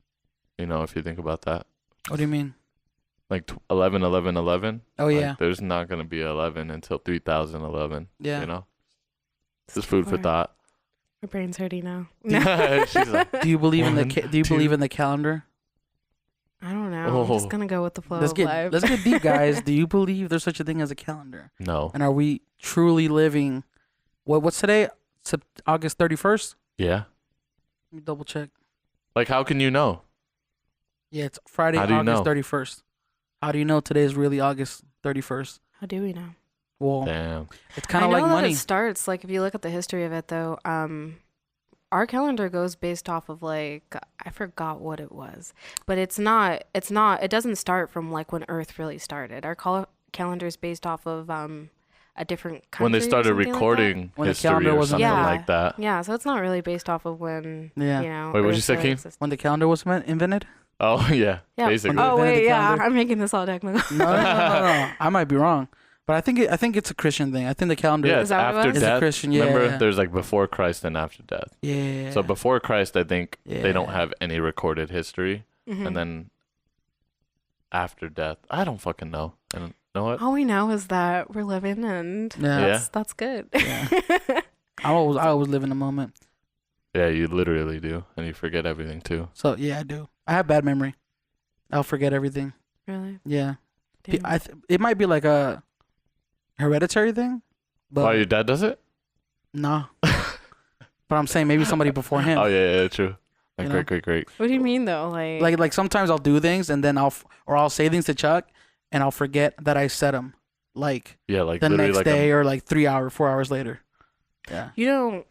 You know, if you think about that. What do you mean? Like 11, 11, 11. Oh yeah. There's not going to be 11 until 3011. Yeah. You know. Just food for thought. My brain's hurting now. She's like, do you believe in the calendar? I don't know. I'm just gonna go with the flow Let's of life. Let's get deep, guys. Do you believe there's such a thing as a calendar? No. And are we truly living? What's today? August 31st. Yeah. Let me double check. Like, how can you know? Yeah, it's Friday, How do you August know? 31st. How do you know today is really August 31st? How do we know? Well, Damn. it's kind of like that money. It starts like if you look at the history of it, though. Our calendar goes based off of like I forgot what it was, but it's not. It doesn't start from like when Earth really started. Our calendar is based off of a different country. When they started recording When the history calendar or wasn't- something Yeah. like that. Yeah, so it's not really based off of when. Yeah. You know, Wait, what'd you Earth say, really Keem? existed. When the calendar was invented? Oh, yeah. Yeah. Basically. When Oh invented wait, the yeah, calendar? I'm making this all technical. No. I might be wrong, but I think it's a Christian thing. I think the calendar Yeah, Is it's that what it after was? is a death. Christian. Yeah. Remember, yeah. there's like before Christ and after death. Yeah. So before Christ, I think they don't Yeah. have any recorded history. Mhm. And then after death, I don't fucking know. And you know what? All we know is that we're living, and Yeah. that's good. Yeah. I always live in the moment. Yeah, you literally do. And you forget everything too. So yeah, I do. I have bad memory. I'll forget everything. Really? Yeah. Damn. It might be like a hereditary thing, but Oh, your dad does it? no. But I'm saying maybe somebody before him. Oh, yeah, true. Like, You know? great. What do you mean though? Like sometimes I'll do things and then I'll say things to Chuck and I'll forget that I said them. Like Yeah, like the literally next like day or like 4 hours later. Yeah. you don't.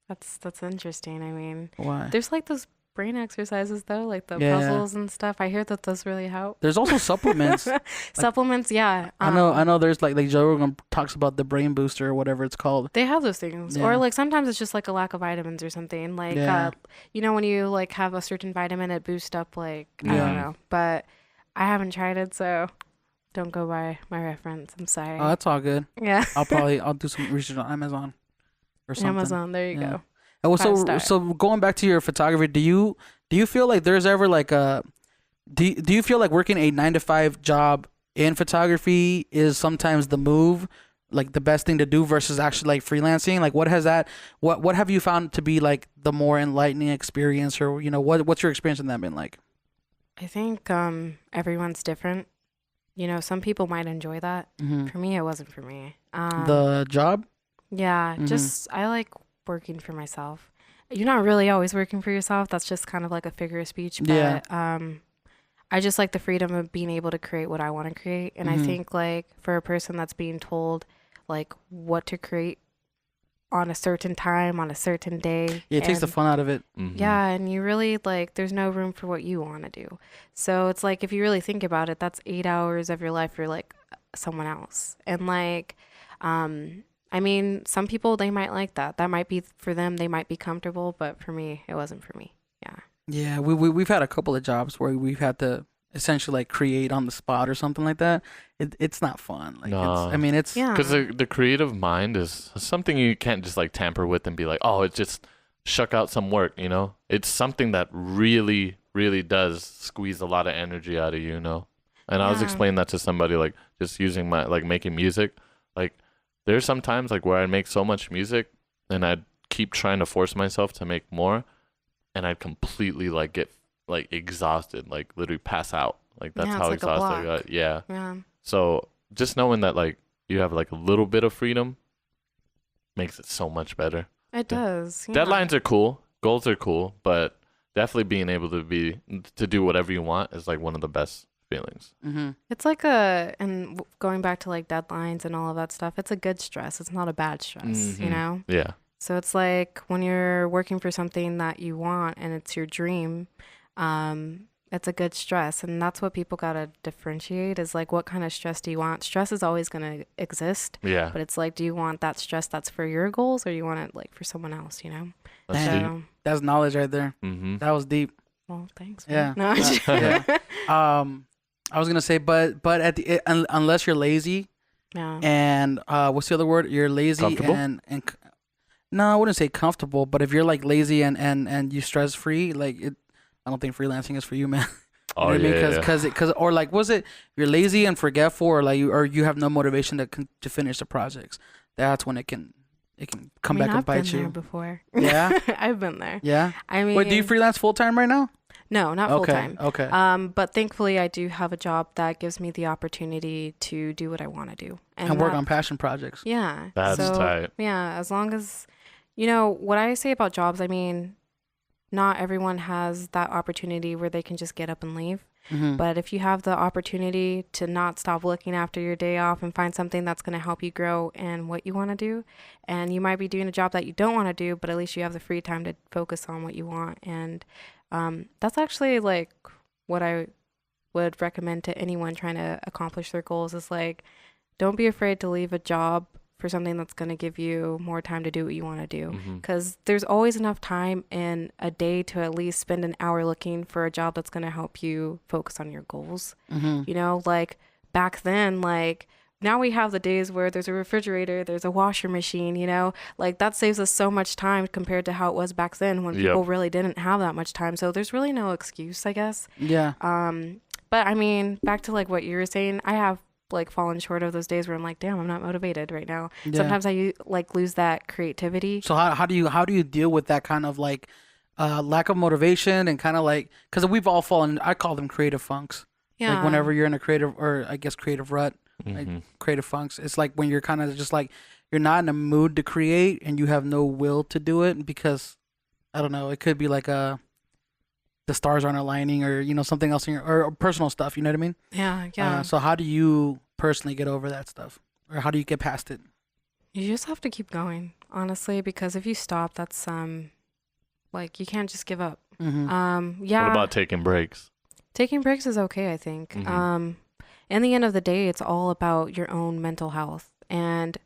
That's interesting. I mean, Why? there's like those brain exercises though, like the Yeah. puzzles and stuff. I hear that those really help. There's also supplements. Supplements, yeah. I know. There's like Joe Rogan talks about the brain booster or whatever it's called. They have those things, Yeah. or like sometimes it's just like a lack of vitamins or something. Like, Yeah. when you like have a certain vitamin, it boosts up. Like I Yeah. don't know, but I haven't tried it, so don't go by my reference. I'm sorry. Oh, that's all good. Yeah. I'll do some research on Amazon or something. Amazon. There you Yeah. go. Oh, 5 so going back to your photography, do you feel like there's ever like a do you feel like working a 9 to 5 job in photography is sometimes the move, like the best thing to do versus actually like freelancing? Like what have you found to be like the more enlightening experience, or what's your experience in that been like? I think everyone's different. Some people might enjoy that. Mm-hmm. For me, it wasn't for me. The job? Yeah, Mhm. I like working for myself. You're not really always working for yourself. That's just kind of like a figure of speech. But Yeah. I just like the freedom of being able to create what I want to create. And Mhm. I think like for a person that's being told like what to create on a certain time, on a certain day. Yeah, it takes the and- fun out of it. Mhm. Yeah, and you really like there's no room for what you want to do. So it's like if you really think about it, that's 8 hours of your life for like someone else. And like I mean, some people they might like that. That might be for them, they might be comfortable, but for me, it wasn't for me. Yeah. Yeah, we've had a couple of jobs where we've had to essentially like create on the spot or something like that. It's not fun. Like No. it's Yeah. Because the creative mind is something you can't just like tamper with and be like, oh, it just shuck out some work, It's something that really, really does squeeze a lot of energy out of you, And I was Yeah. explaining that to somebody, like just using my, like making music. Like there's some times like where I make so much music and I'd keep trying to force myself to make more and I'd completely like get like exhausted, like literally pass out. Like that's Yeah, it's how like a exhausted I block. got. Yeah. Yeah. So just knowing that like you have like a little bit of freedom makes it so much better. It does. Yeah. Deadlines are cool, goals are cool, but definitely being able to do whatever you want is like one of the best feelings. Mm-hmm. It's like going back to like deadlines and all of that stuff, it's a good stress. It's not a bad stress, Mhm. you know? Yeah. So it's like when you're working for something that you want and it's your dream, it's a good stress. And that's what people got to differentiate is like, what kind of stress do you want? Stress is always going to exist. Yeah. But it's like, do you want that stress that's for your goals or you want it like for someone else, you know? That's knowledge right there. Mm-hmm. That was deep. Well, thanks. Yeah. No, Yeah. I was gonna say, but at the unless you're lazy, and what's the other word? You're lazy and no, I wouldn't say comfortable, but if you're like lazy and you stress free, like I don't think freelancing is for you, man. Oh, you know what I mean? Because or like was it you're lazy and forgetful, or like you have no motivation to finish the projects. That's when it can come back and bite I've been you. there before. Yeah, I've been there. Yeah. I mean, wait, do you freelance full time right now? No, not full time. Okay. But thankfully, I do have a job that gives me the opportunity to do what I want to do and work on passion projects. Yeah, that's tight. Yeah, as long as what I say about jobs. I mean, not everyone has that opportunity where they can just get up and leave. Mm-hmm. But if you have the opportunity to not stop looking after your day off and find something that's going to help you grow in what you want to do, and you might be doing a job that you don't want to do, but at least you have the free time to focus on what you want. And that's actually like what I would recommend to anyone trying to accomplish their goals is like, don't be afraid to leave a job for something that's going to give you more time to do what you want to do. Because there's always enough time in a day to at least spend an hour looking for a job that's going to help you focus on your goals. Like back then, like now we have the days where there's a refrigerator, there's a washer machine, like that saves us so much time compared to how it was back then when people really didn't have that much time. So there's really no excuse, I guess. Yeah. But I mean, back to like what you were saying, I have like fallen short of those days where I'm like, damn, I'm not motivated right now. Yeah. Sometimes I like lose that creativity. So how do you deal with that kind of like lack of motivation and kind of like, because we've all fallen, I call them creative funks. Yeah. Like whenever you're in a creative, or I guess creative rut, like creative funks, it's like when you're kind of just like, you're not in a mood to create and you have no will to do it because, I don't know, it could be like the stars aren't aligning or, something else in or personal stuff, you know what I mean? Yeah. So how do you personally get over that stuff? Or how do you get past it? You just have to keep going, honestly, because if you stop, that's, like, you can't just give up. Mm-hmm. Yeah. What about taking breaks? Taking breaks is okay, I think. In the end of the day, it's all about your own mental health. And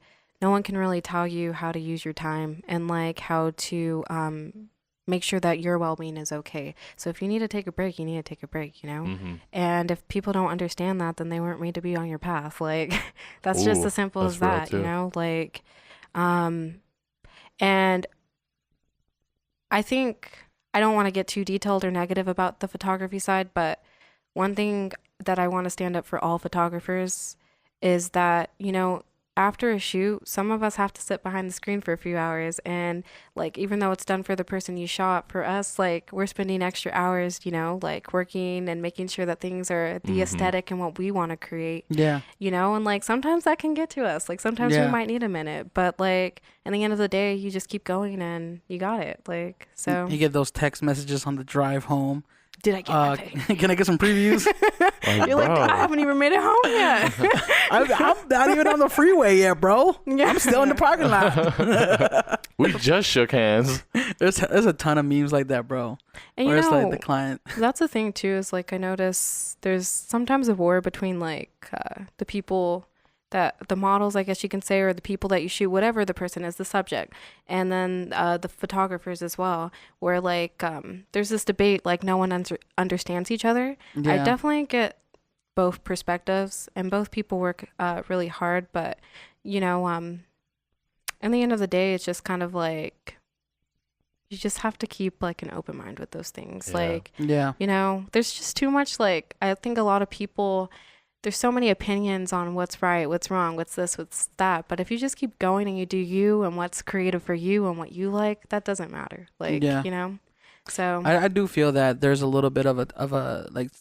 no one can really tell you how to use your time and, like, how to make sure that your well-being is okay. So if you need to take a break, you need to take a break, And if people don't understand that, then they weren't made to be on your path. Like, that's just as simple as that, Like, and I think I don't want to get too detailed or negative about the photography side, but one thing that I want to stand up for all photographers is that, after a shoot, some of us have to sit behind the screen for a few hours. And like, even though it's done for the person you shot, for us, like we're spending extra hours, like working and making sure that things are the aesthetic and what we want to create. Yeah. And like sometimes that can get to us. Like sometimes we might need a minute, but like in the end of the day, you just keep going and you got it. Like, so you get those text messages on the drive home. Did I get my pay? Can I get some previews? You're like, I haven't even made it home yet. I'm not even on the freeway yet, bro. Yeah. I'm still in the parking lot. We just shook hands. There's a ton of memes like that, bro. And where it's like the client. That's the thing too, is like I notice there's sometimes a war between like the people that the models, I guess you can say, or the people that you shoot, whatever the person is, the subject, and then the photographers as well, where like there's this debate, like no one understands each other. Yeah. I definitely get both perspectives, and both people work really hard, but in the end of the day, it's just kind of like you just have to keep like an open mind with those things. There's just too much, like I think a lot of people, there's so many opinions on what's right, what's wrong, what's this, what's that. But if you just keep going and you do you and what's creative for you and what you like, that doesn't matter. Like, so I do feel that there's a little bit of a like,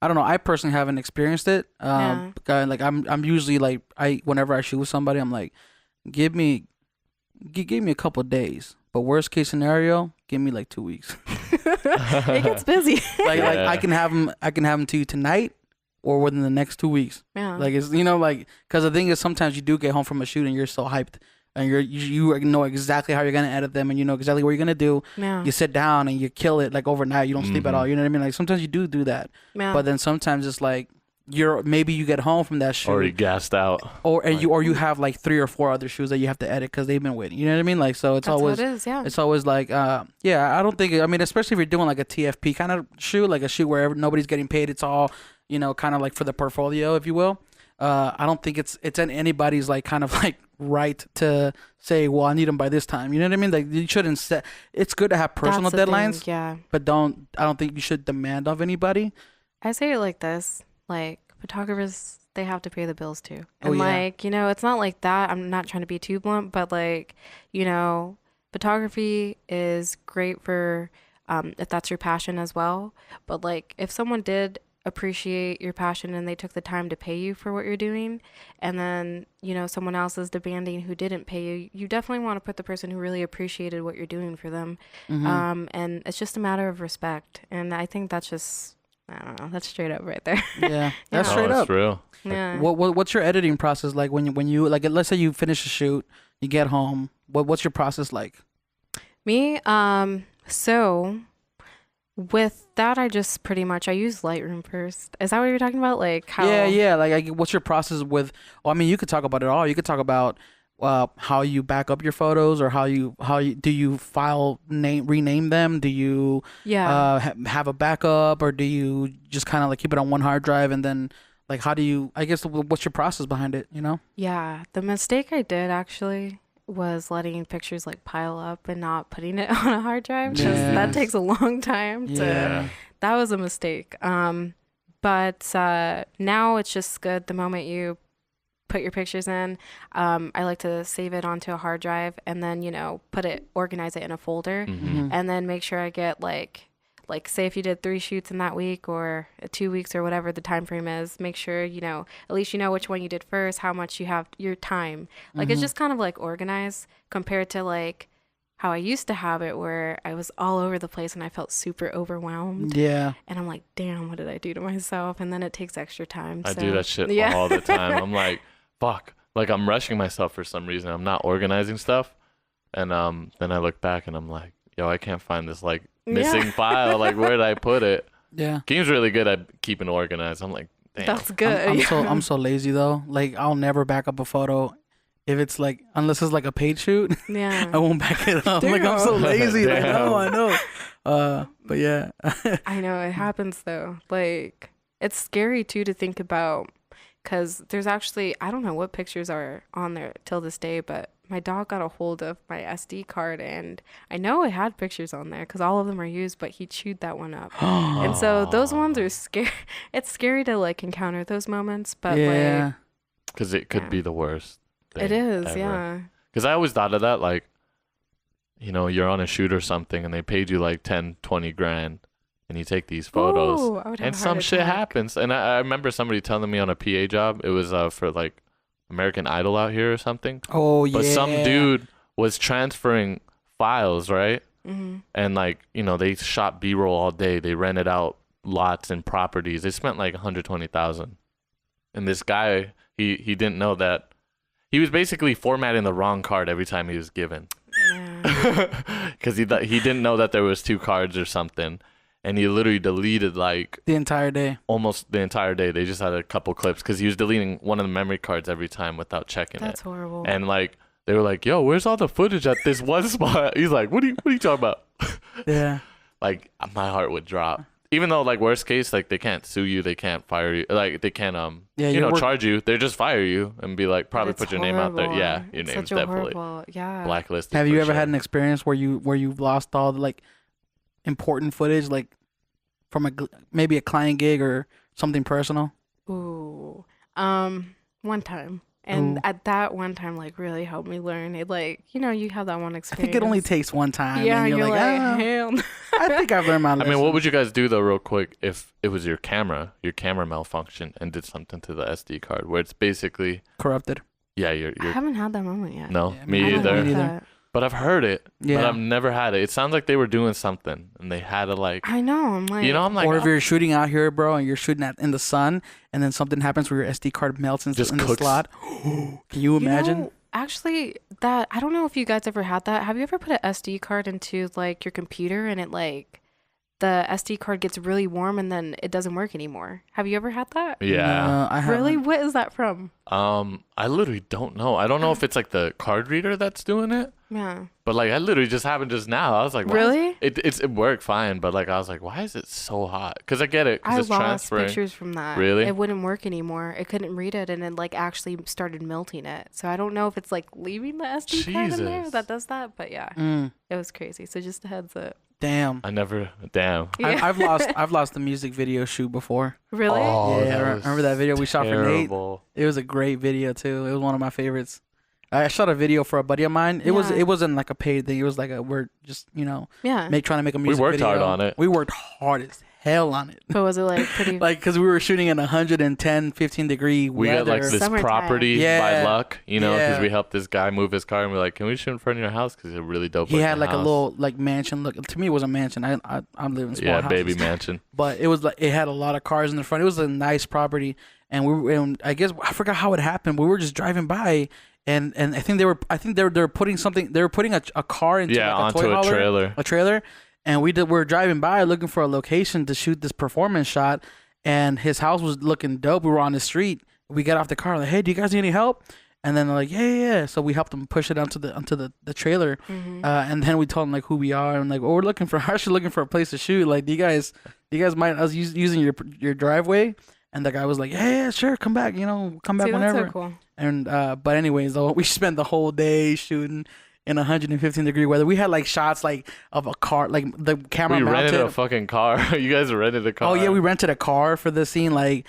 I don't know. I personally haven't experienced it. Like I'm usually like, whenever I shoot with somebody, I'm like, give me a couple of days. But worst case scenario, give me like 2 weeks. It gets busy. like I can have them to you tonight, or within the next 2 weeks. Yeah. Like, it's, because the thing is, sometimes you do get home from a shoot and you're so hyped and you know exactly how you're gonna edit them, and you know exactly what you're gonna do. Yeah. You sit down and you kill it like overnight. You don't sleep at all. You know what I mean? Like sometimes you do that, but then sometimes it's like maybe you get home from that shoot, or you gassed out, or you have like 3 or 4 other shoots that you have to edit because they've been waiting. You know what I mean? Like so it's always it's always like I don't think I mean especially if you're doing like a TFP kind of shoot, like a shoot where nobody's getting paid. It's all kind of like for the portfolio, if you will. I don't think it's in anybody's like kind of like right to say, well, I need them by this time. You know what I mean? Like you shouldn't set. It's good to have personal deadlines, but I don't think you should demand of anybody. I say it like this. Like photographers, they have to pay the bills too. And like, it's not like that. I'm not trying to be too blunt, but like, photography is great for if that's your passion as well. But like if someone did appreciate your passion and they took the time to pay you for what you're doing, and then someone else is demanding who didn't pay you, you definitely want to put the person who really appreciated what you're doing for them. And it's just a matter of respect. And I think that's just, I don't know. That's straight up right there. Yeah, that's straight up. Real. Yeah. What's your editing process like when you like? Let's say you finish a shoot, you get home. What's your process like? Me, so with that, I just pretty much I use Lightroom first. Is that what you're talking about? Like how? Yeah. Like, what's your process with? Well, I mean, you could talk about it all. You could talk about how you back up your photos, or how you do you rename them? Do you have a backup, or do you just kind of like keep it on one hard drive, and then like how do you? I guess what's your process behind it? Yeah, the mistake I did actually was letting pictures like pile up and not putting it on a hard drive, because that takes a long time to. That was a mistake. But now it's just good the moment you put your pictures in. I like to save it onto a hard drive and then organize it in a folder, and then make sure I get like say if you did 3 shoots in that week or 2 weeks or whatever the time frame is, make sure at least which one you did first, how much you have your time. Like it's just kind of like organized compared to like how I used to have it, where I was all over the place and I felt super overwhelmed. Yeah. And I'm like, damn, what did I do to myself? And then it takes extra time. I do that shit all the time. I'm like, fuck, like I'm rushing myself for some reason. I'm not organizing stuff, and then I look back and I'm like, yo, I can't find this like missing file. Like, where did I put it? Yeah, King's really good at keeping organized. I'm like, damn, that's good. I'm so lazy though. Like, I'll never back up a photo if it's like, unless it's like a paid shoot. Yeah, I won't back it up. Like, I'm so lazy. Like, I know. But yeah, I know it happens though. Like, it's scary too to think about. Because there's actually, I don't know what pictures are on there till this day, but my dog got a hold of my SD card, and I know it had pictures on there because all of them are used, but he chewed that one up. And so those ones are scary. It's scary to like encounter those moments, but like. Because it could be the worst thing It is, ever. yeah. Because I always thought of that, like, you're on a shoot or something and they paid you like 10, 20 grand. And you take these photos. Ooh, and some shit happens. And I remember somebody telling me on a PA job, it was for like American Idol out here or something. Oh, yeah. But some dude was transferring files, right? And like, they shot B-roll all day. They rented out lots and properties. They spent like $120,000. And this guy, he didn't know that. He was basically formatting the wrong card every time he was given. Because he didn't know that there was 2 cards or something. And he literally deleted like the entire day. Almost the entire day. They just had a couple clips because he was deleting one of the memory cards every time without checking it. That's horrible. And like they were like, "Yo, where's all the footage at this one spot?" He's like, "What are you talking about?" Yeah. Like my heart would drop. Even though like worst case, like they can't sue you, they can't fire you, like they can't charge you. They just fire you and be like, probably put your name out there. Yeah, your name's definitely blacklisted. Have you ever had an experience where you've lost all the like important footage, like from maybe a client gig or something personal? One time, and at that one time, like really helped me learn it. Like you have that one experience. I think it only takes one time. Yeah, and you're like hell. I think I've learned my lesson. I mean, what would you guys do though, real quick, if it was your camera malfunctioned and did something to the SD card where it's basically corrupted? Yeah, you're I haven't had that moment yet. No, yeah, me either. Me either. But I've heard it. Yeah. But I've never had it. It sounds like they were doing something and they had to like. I know. I'm like. I'm like. Or if you're shooting out here, bro, and you're shooting in the sun, and then something happens where your SD card melts in the slot. Can you imagine? Actually, that I don't know if you guys ever had that. Have you ever put an SD card into like your computer and it like the SD card gets really warm and then it doesn't work anymore? Have you ever had that? Yeah. I haven't. Really? What is that from? I literally don't know. I don't know if it's like the card reader that's doing it. Yeah. But like, I literally just happened just now. I was like, why really? It worked fine, but like, I was like, why is it so hot? Because I get it. I it's lost transferring. pictures from that. Really? It wouldn't work anymore. It couldn't read it, and it like actually started melting it. So I don't know if it's like leaving the SD card in there that does that. But yeah, it was crazy. So just a heads up. Damn. Yeah. I've lost the music video shoot before. Really? Oh, yeah, remember that video we shot for Nate? terrible. It was a great video too. It was one of my favorites. I shot a video for a buddy of mine. It wasn't like a paid thing. It was like we're just trying to make a music video. We worked hard on it. We worked hard as hell on it. But was it like pretty? Like, because we were shooting in 110, 15 degree We weather. got like this Summertime. property by luck, because we helped this guy move his car, and we're like, can we shoot in front of your house? Because it's a really dope. He had like house. a little like mansion look. To me, it was a mansion. I'm living in small houses. baby mansion. But it was like it had a lot of cars in the front. It was a nice property, and I guess I forgot how it happened. We were just driving by, and I think they were putting something. They were putting a car into like onto a trailer. A trailer, and we were driving by looking for a location to shoot this performance shot, and his house was looking dope. We were on the street. We got off the car like, hey, do you guys need any help? And then they're like, yeah. So we helped them push it onto the trailer, and then we told them like who we are and like, well, we're actually looking for a place to shoot. Like, do you guys mind us using your driveway? And the guy was like, yeah, sure, come back, come back whenever. That's so cool. And but anyways, though, we spent the whole day shooting in 115 degree weather. We had like shots like of a car, like the camera We mounted. rented a fucking car. You guys rented a car. Oh yeah, we rented a car for the scene. Like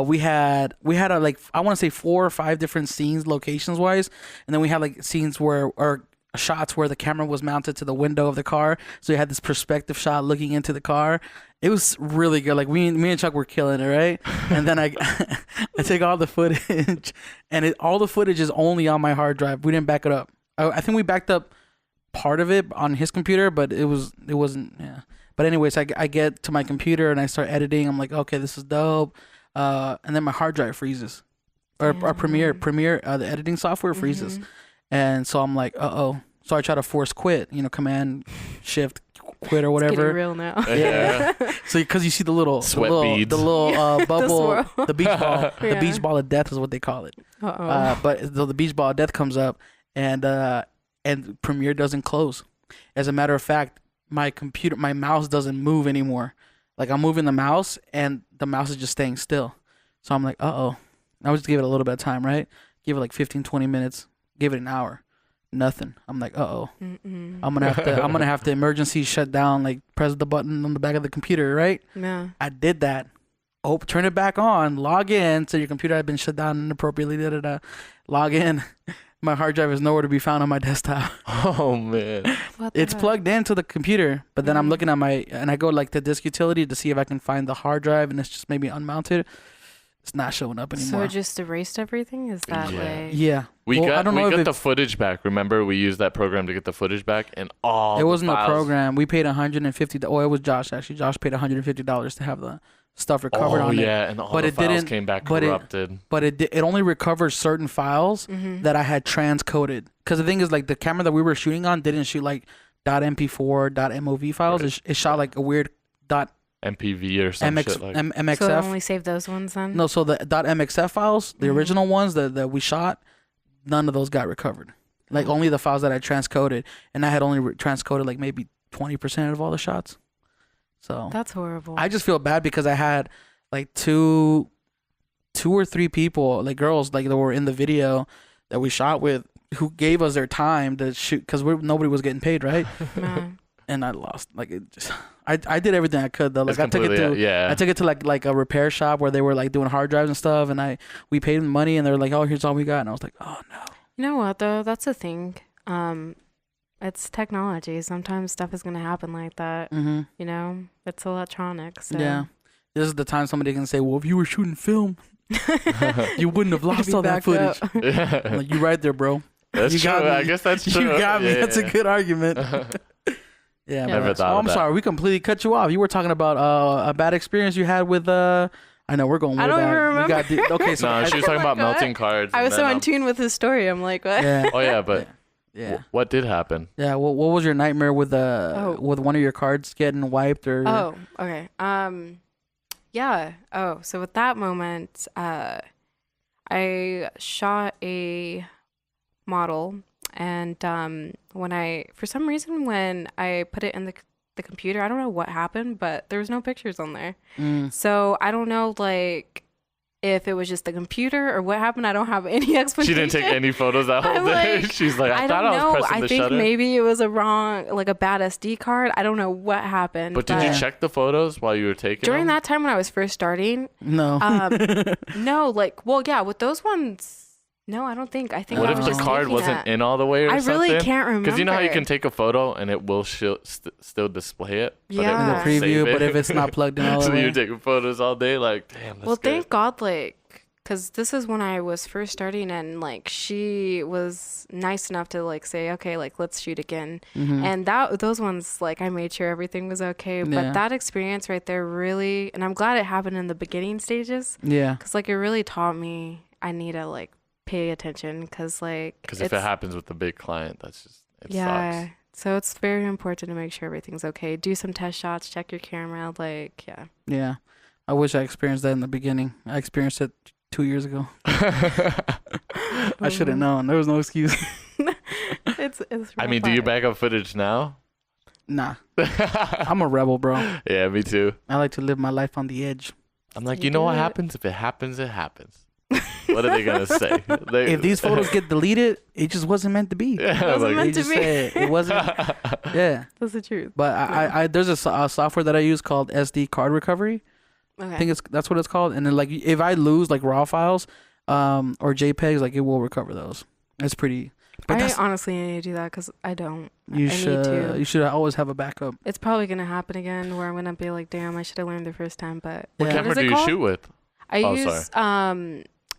we had a like I want to say 4 or 5 different scenes locations wise, and then we had like scenes or shots where the camera was mounted to the window of the car, so you had this perspective shot looking into the car. It was really good. Like me and Chuck were killing it, right? And then I take all the footage, and all the footage is only on my hard drive. We didn't back it up. I think we backed up part of it on his computer, but it wasn't. Yeah. But anyways, I get to my computer and I start editing. I'm like, okay, this is dope. And then my hard drive freezes, or Premiere, the editing software freezes, and so I'm like, uh-oh. So I try to force quit. Command Shift quit or whatever. It's getting real now. Yeah. So because you see the little Sweat beads. the little bubble, the beach ball, the Yeah. beach ball of death is what they call it. Uh-oh. But the beach ball of death comes up, and Premiere doesn't close. As a matter of fact, my mouse doesn't move anymore. Like I'm moving the mouse, and the mouse is just staying still. So I'm like, uh-oh. I would just give it a little bit of time, right? Give it like 15, 20 minutes. Give it an hour. Nothing. I'm like, uh-oh. I'm gonna have to emergency shut down, like press the button on the back of the computer, right? Yeah. I did that. Oh, turn it back on. Log in. So your computer had been shut down inappropriately. Log in. My hard drive is nowhere to be found on my desktop. Oh man. It's plugged into the computer, but then I'm looking at and I go like the disk utility to see if I can find the hard drive, and it's just maybe unmounted. It's not showing up anymore. So it just erased everything? Is that way? Yeah. We got the footage back. Remember, we used that program to get the footage back, and all. It wasn't a a program. We paid $150. Oh, it was Josh actually. Josh paid $150 to have the stuff recovered on it. Oh yeah, and all the files came back corrupted. But it only recovers certain files that I had transcoded. Because the thing is, like the camera that we were shooting on didn't shoot like .mp4, .mov files. Right. It shot like a weird MPV or some shit like MXF. So only save those ones then? No, so the .mxf files, the original ones that we shot, none of those got recovered. Like only the files that I transcoded, and I had only transcoded like maybe 20% of all the shots. So that's horrible. I just feel bad because I had like two or three people, like girls, like that were in the video that we shot with, who gave us their time to shoot because nobody was getting paid, right? And I lost. Like it just, I did everything I could though. Like I took it to like a repair shop where they were like doing hard drives and stuff, and we paid them money, and they're like, oh, here's all we got, and I was like, oh no. You know what though? That's the thing. It's technology. Sometimes stuff is gonna happen like that. Mm-hmm. It's electronics. So. Yeah. This is the time somebody can say, well, if you were shooting film, you wouldn't have lost all that footage. Like, you right there, bro. That's true. I guess that's true. You got me. That's a good argument. Yeah, Never thought of I'm that. sorry. We completely cut you off. You were talking about a bad experience you had with I know we're going way I don't back. even remember. Okay, so No, she was talking about Like, what? melting cards. I and was so then, in tune with his story. I'm like, what? yeah, Oh yeah, but yeah. what did happen? Yeah, what was your nightmare with with one of your cards getting wiped or? Oh, okay. Yeah. Oh, so with that moment, I shot a model, and for some reason when I put it in the computer, I don't know what happened, but there was no pictures on there. So I don't know, like, if it was just the computer or what happened. I don't have any explanation. She didn't take any photos that whole day. Like, She's like, I thought don't I was know. pressing I the think shutter. maybe it was a bad SD card. I don't know what happened. But did you check the photos while you were taking during them? that time when I was first starting? No. No, like, well, yeah, with those ones, no, I don't think. I think. What I if was the just card looking wasn't at- in all the way or I something? really can't remember. Because you know how you can take a photo and it will still display it? But it Yeah. in the won't preview, save but it. if it's not plugged in all the So way. you're taking photos all day, like, damn, that's Well, good. thank God, like, because this is when I was first starting, and like she was nice enough to like say, okay, like let's shoot again. And those ones, like, I made sure everything was okay. Yeah. But that experience right there really, and I'm glad it happened in the beginning stages, Yeah. because like it really taught me I need to like pay attention, because like Because if it happens with a big client, that's just, it yeah. sucks. So it's very important to make sure everything's okay. Do some test shots, check your camera, like, yeah. Yeah. I wish I experienced that in the beginning. I experienced it 2 years ago. I should have known. There was no excuse. It's I mean, do you back up footage now? Nah. I'm a rebel, bro. Yeah, me too. I like to live my life on the edge. I'm like, You you know what do it. happens? If it happens, it happens. What are they going to say? If these photos get deleted, it just wasn't meant to be. Yeah, Wasn't like, meant They to just be. said it wasn't. Yeah. That's the truth. But I there's a software that I use called SD card recovery. Okay. I think that's what it's called. And then like if I lose like raw files, or JPEGs, like it will recover those. It's pretty. But I honestly need to do that because I don't. you I should need to. you should always have a backup. It's probably gonna happen again where I'm gonna be like, damn, I should have learned the first time. But what Yeah. camera What do is it you called? shoot with? I Oh, use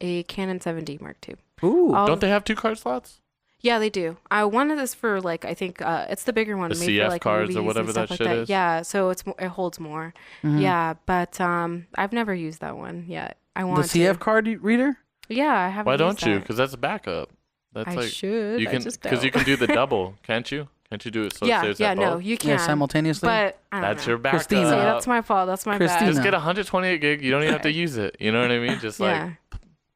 a Canon 7D Mark II. Ooh. Don't they have 2 card slots? Yeah, they do. I wanted this for like I think it's the bigger one, The made CF for like cards or movies whatever and stuff that like shit that. is? Yeah, so it holds more. Mhm. Yeah, but I've never used that one yet. I The want CF to. card reader. Yeah, I haven't. Why used don't you? that. Because that's a backup. That's I like should. you I can just because you don't. can do the double, can't you? Can't you do it so yeah, there's yeah, that no, both? you can. Yeah, simultaneously. But I don't That's know. your backup. Christina. See, that's my fault. That's my Christina. Just get 128 gig. You don't even have to use it. You know what I mean? Just yeah,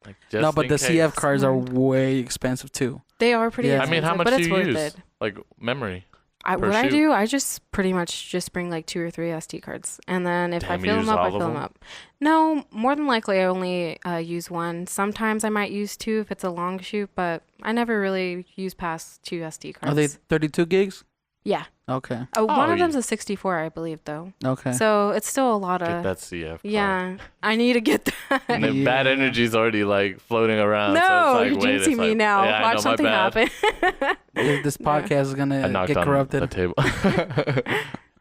like just No, but in the case. CF cards are way expensive too. they are pretty. Yeah. I mean, how expensive, much but do it's you worth use? it. Like memory. per What I shoot? do, I just pretty much just bring like 2 or 3 SD cards, and then if I Damn, you fill use them up, I all of fill them them? up. No, more than likely, I only use one. Sometimes I might use 2 if it's a long shoot, but I never really use past 2 SD cards. Are they 32 gigs? Yeah. Okay. One of yeah. them's a 64, I believe, though. Okay. So it's still a lot Get of. that CF card. Yeah, I need to get that. And the bad Yeah. energy's already like floating around. No, so it's you're like, wait, jinxing it's me like, now. Yeah, I Watch know, my something bad. happen. This podcast is I gonna knocked get on corrupted. the table.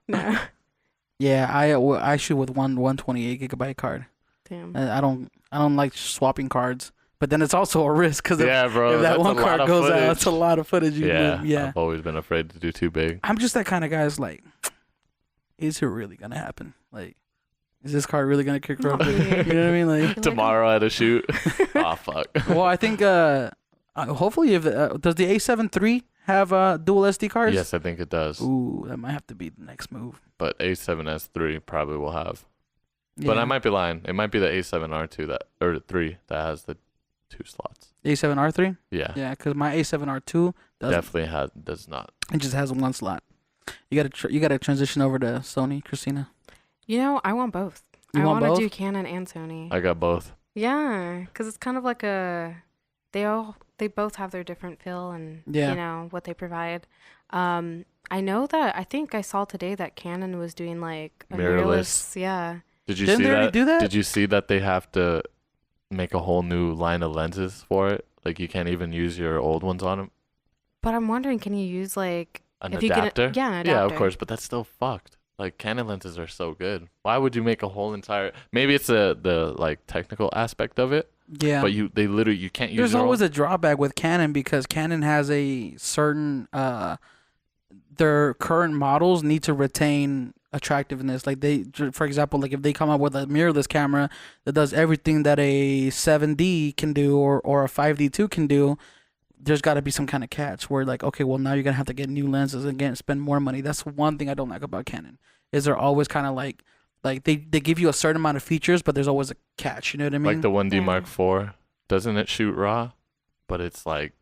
No. Yeah, I shoot with one 128 gigabyte card. Damn. I don't like swapping cards, but then it's also a risk because yeah, bro. if that that's one a lot card of goes out, footage. it's a lot of footage. Yeah, Yeah. I've always been afraid to do too big. I'm just that kind of guy. Is like, is it really gonna happen? Like, is this card really gonna get corrupted? You know what I mean? Like, Tomorrow at a shoot. Oh fuck. well, I think hopefully if does the A7 III have dual SD cards? Yes, I think it does. Ooh, that might have to be the next move. But A7S3 probably will have. But Yeah. I might be lying. It might be the A7R2 that or 3 that has the 2 slots. A7R3. Yeah. Yeah, because my A7R2 Definitely does not. it just has one slot. You gotta transition over to Sony, Christina. You know, I want both. You I want want both? to do Canon and Sony. I got both. Yeah, because it's kind of like they both have their different feel and Yeah. you know what they provide. I know that I think I saw today that Canon was doing like a Mirrorless. Yeah. Did you Didn't see they already that? do that? Did you see that they have to make a whole new line of lenses for it? Like you can't even use your old ones on them. But I'm wondering, can you use like An if you get adapter? yeah, an Yeah, of adapter. course, but that's still fucked. Like Canon lenses are so good. Why would you make a whole entire? Maybe it's the like technical aspect of it, Yeah. but you can't use. There's your always own. a drawback with Canon because Canon has a certain their current models need to retain attractiveness. Like for example, like if they come up with a mirrorless camera that does everything that a 7D can do or a 5D2 can do, there's got to be some kind of catch where like, okay, well now you're gonna have to get new lenses and again spend more money. That's one thing I don't like about Canon. Is they're always kind of like they give you a certain amount of features, but there's always a catch. You know what I mean? Like the 1D Mark IV, doesn't it shoot RAW? But it's like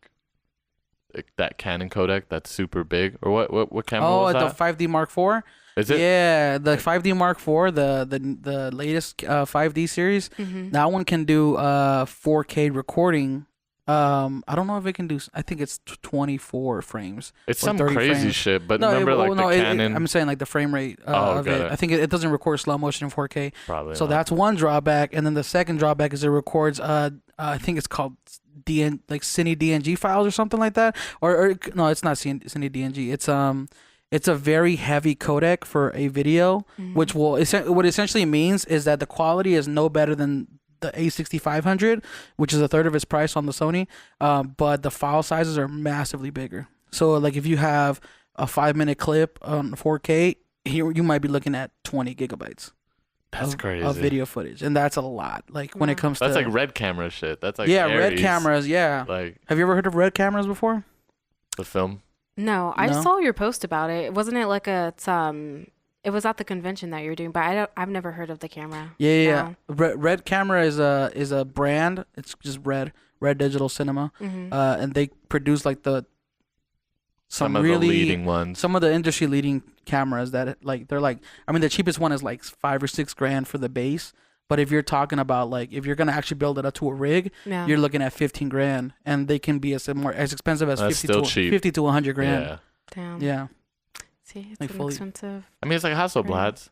that Canon codec that's super big, or what camera was that? Oh, the 5D Mark IV. Is it? Yeah, the 5D Mark IV, the latest 5D series. That one can do 4K recording. I don't know if it can do. I think it's 24 frames. It's some crazy frames. shit. But remember, Canon. I'm saying like the frame rate of it. I think it doesn't record slow motion in 4K. Probably. So not. that's one drawback, and then the second drawback is it records. I think it's called Cine DNG files or something like that. Or no, it's not Cine DNG. It's a very heavy codec for a video, which what essentially means is that the quality is no better than the A6500, which is a third of its price on the Sony, but the file sizes are massively bigger. So like if you have a 5-minute clip on 4K, here you might be looking at 20 gigabytes. That's crazy. Of video footage, and that's a lot. Like when it comes to that's like red camera shit. That's like red cameras. Yeah. Like, have you ever heard of red cameras before? The film. No, I saw your post about it. Wasn't it like it was at the convention that you were doing, but I've never heard of the camera. Yeah. Red Camera is a brand. It's just Red Digital Cinema, and they produce like some of really, the leading ones. Some of the industry leading cameras that like they're like. I mean, the cheapest one is like $5,000 or $6,000 for the base. But if you're talking about like if you're gonna actually build it up to a rig, you're looking at $15,000, and they can be as expensive as $50 to $100,000. Yeah. Damn. Yeah. See, it's like expensive. I mean, it's like Hasselblads.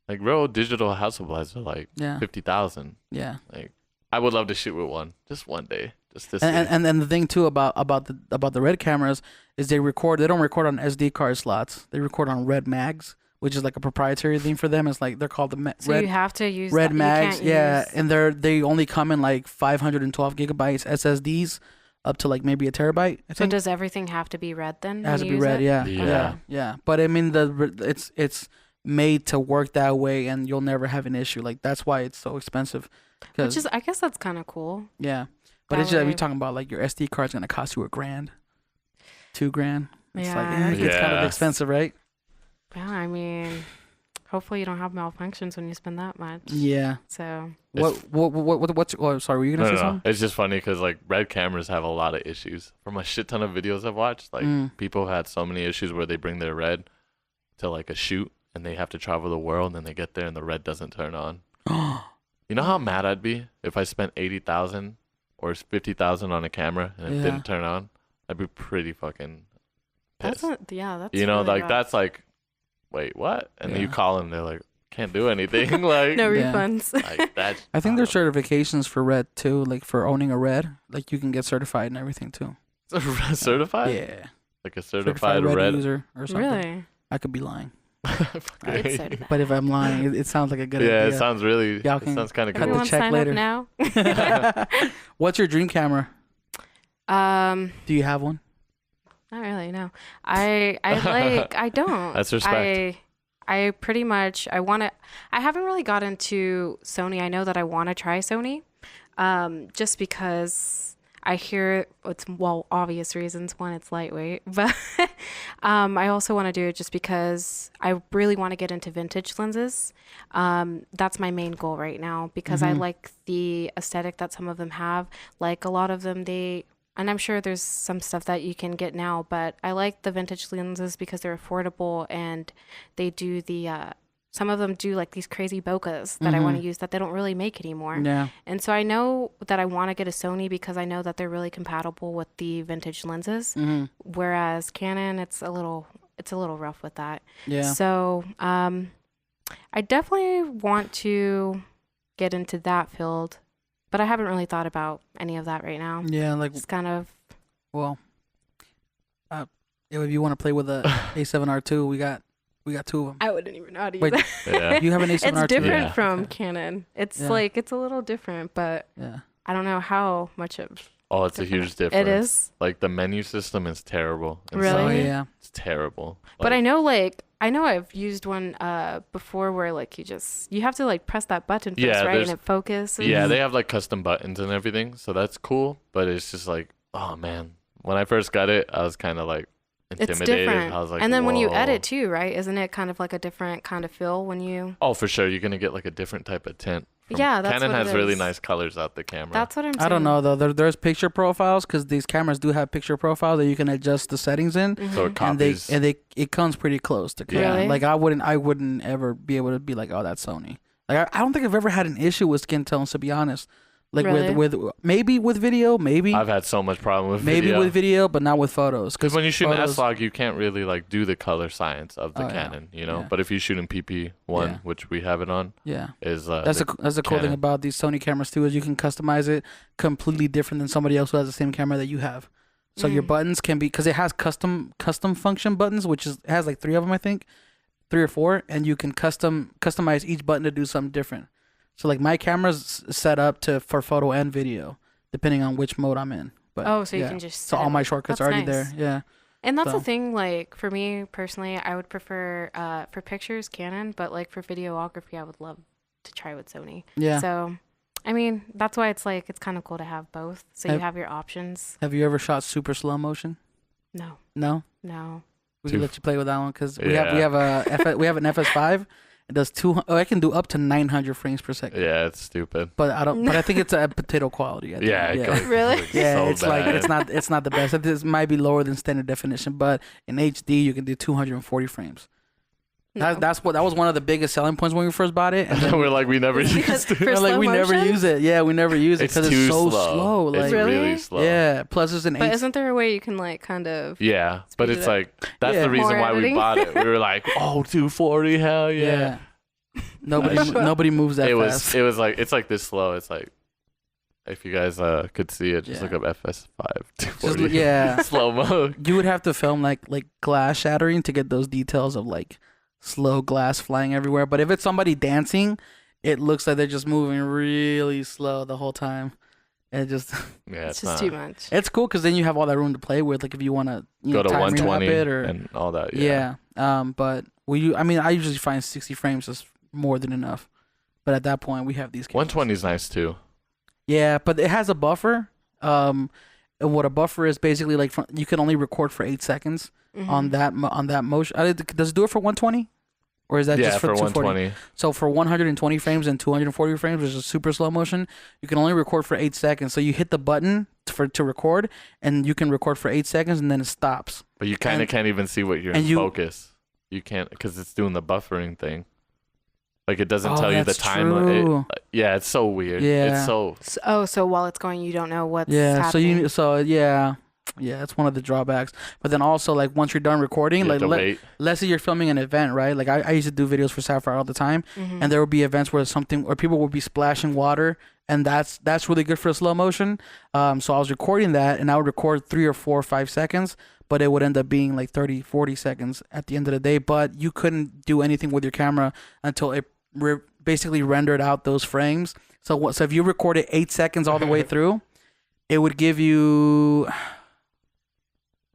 Like real digital Hasselblads are like 50,000. Yeah. Like I would love to shoot with one, just one day, just to see. And then the thing too about the red cameras is they don't record on SD card slots. They record on red mags, which is like a proprietary thing for them. It's like they're called so you have to use red mags. And they only come in like 512 gigabytes SSDs. Up to like maybe a terabyte. So does everything have to be red then? It has to be red, yeah. But I mean, it's made to work that way, and you'll never have an issue. Like that's why it's so expensive. Which is, I guess that's kind of cool. Yeah, but it's just we're talking about like your SD card's gonna cost you $1,000, $2,000. It's like it's kind of expensive, right? Yeah, I mean, hopefully you don't have malfunctions when you spend that much. Yeah. So. What's sorry, were you gonna say something? It's just funny because like red cameras have a lot of issues. From a shit ton of videos I've watched, like people have had so many issues where they bring their red to like a shoot and they have to travel the world, and then they get there and the red doesn't turn on. You know how mad I'd be if I spent 80,000 or 50,000 on a camera and it didn't turn on? I'd be pretty fucking pissed. That's you know, really like rough. That's like, wait, what? And then you call them, they're like, can't do anything. Like no refunds. Like that. I think there's certifications for red too, like for owning a red. Like you can get certified and everything too. Certified? Yeah. Like a certified red user or something. Really? I could be lying. It's certified. But if I'm lying, it sounds like a good idea. Yeah, it sounds really. It sounds kind of cool. Everyone check sign later. up now. What's your dream camera? Do you have one? Not really. No. I don't. That's respect. I pretty much I haven't really got into Sony. I know that I want to try Sony, just because I hear it's obvious reasons. One, it's lightweight, but I also want to do it just because I really want to get into vintage lenses. That's my main goal right now because I like the aesthetic that some of them have. Like a lot of them, and I'm sure there's some stuff that you can get now, but I like the vintage lenses because they're affordable and they do some of them do like these crazy bokehs that I want to use that they don't really make anymore. Yeah. And so I know that I want to get a Sony because I know that they're really compatible with the vintage lenses. Whereas Canon, it's a little rough with that. Yeah. So I definitely want to get into that field. But I haven't really thought about any of that right now. Yeah, like it's kind of. Well, if you want to play with a A7R2, we got two of them. I wouldn't even know how to use that. Yeah. You have an A7R2. It's different from Canon. It's like it's a little different, but I don't know how much of Oh, it's a huge difference. It is. Like the menu system is terrible. Really? Oh yeah. It's terrible. But I know I've used one before where like you have to like press that button first, right? And it focuses. Yeah, they have like custom buttons and everything, so that's cool. But it's just like, oh man, when I first got it, I was kind of like intimidated. It's different. I was like, and then when you whoa. edit too, right? Isn't it kind of like a different kind of feel when you? Oh, for sure, you're gonna get like a different type of tint. Yeah, that's Canon what it has really is. nice colors out the camera. That's what I'm saying. I don't know though. There's picture profiles because these cameras do have picture profiles that you can adjust the settings in, So it copies. it comes pretty close to Canon. Really? Like I wouldn't ever be able to be like, oh, that's Sony. Like I don't think I've ever had an issue with skin tones, to be honest. Like Really? with maybe with video, maybe I've had so much problem with maybe video. with video, but not with photos. Because when you shoot an photos- S-Log, you can't really like do the color science of the Oh, yeah. Canon, you know. Yeah. But if you shoot in PP1, Yeah. which we have it on, yeah. is That's the cool thing Canon. about these Sony cameras too, is you can customize it completely different than somebody else who has the same camera that you have. So your buttons can be, because it has custom function buttons, which is it has like 3 of them, I think, 3 or 4, and you can customize each button to do something different. So like my camera's set up for photo and video, depending on which mode I'm in. But so you can just. so all my shortcuts are already nice. there. Yeah. And that's So- the thing, like, for me personally, I would prefer, for pictures, Canon, but, like, for videography, I would love to try with Sony. Yeah. So, I mean, that's why it's, like, it's kind of cool to have both. So you have your options. Have you ever shot super slow motion? No. No. We can let you play with that one because we have an FS5. It does I can do up to 900 frames per second. Yeah, it's stupid. But I think it's a potato quality. I think. Yeah, it goes- Really? it's Yeah, so it's like bad. it's not the best. This might be lower than standard definition, but in HD you can do 240 frames. No. That was one of the biggest selling points when we first bought it. And then We're like, we never Because used it. for we're like, slow we never motion? use it. Yeah, we never use it It's because too it's so slow. slow. Like, It's Really? really slow. yeah. Plus, it's an But 8. isn't there a way you can, like, kind of. Yeah, but Speed it's it up. like that's Yeah. the reason More why we editing. bought it. We were like, oh, 240, hell yeah. Nobody moves that It fast. was like it's like this slow. It's like if you guys could see it, just Yeah. look up FS5 Just 240 yeah. slow mode. You would have to film like glass shattering to get those details of like slow glass flying everywhere. But if it's somebody dancing, it looks like they're just moving really slow the whole time. And it just Yeah, It's just too much. it's cool because then you have all that room to play with. Like if you want to Go to time 120 relapse it or and all that. yeah. But I usually find 60 frames is more than enough. But at that point, we have these cameras. 120 is nice too. Yeah, but it has a buffer. And what a buffer is basically like you can only record for 8 seconds on that motion. Does it do it for 120? Or is that Yeah, just for for 240? 120. So for 120 frames and 240 frames, which is super slow motion, you can only record for 8 seconds. So you hit the button to record, and you can record for 8 seconds, and then it stops. But you kind of And- can't even see what you're and in you- focus. You can't because it's doing the buffering thing. Like it doesn't Oh, tell you the that's time. true. Yeah, it's so weird. Yeah. It's so So while it's going, you don't know what's Yeah. happening. Yeah, that's one of the drawbacks. But then also, like once you're done recording, you have like to wait. let's say you're filming an event, right? Like I used to do videos for Sapphire all the time, and there would be events where people would be splashing water, and that's really good for slow motion. So I was recording that, and I would record 3 or 4 or 5 seconds, but it would end up being like 30, 40 seconds at the end of the day. But you couldn't do anything with your camera until it basically rendered out those frames. So if you recorded 8 seconds all the way through, it would give you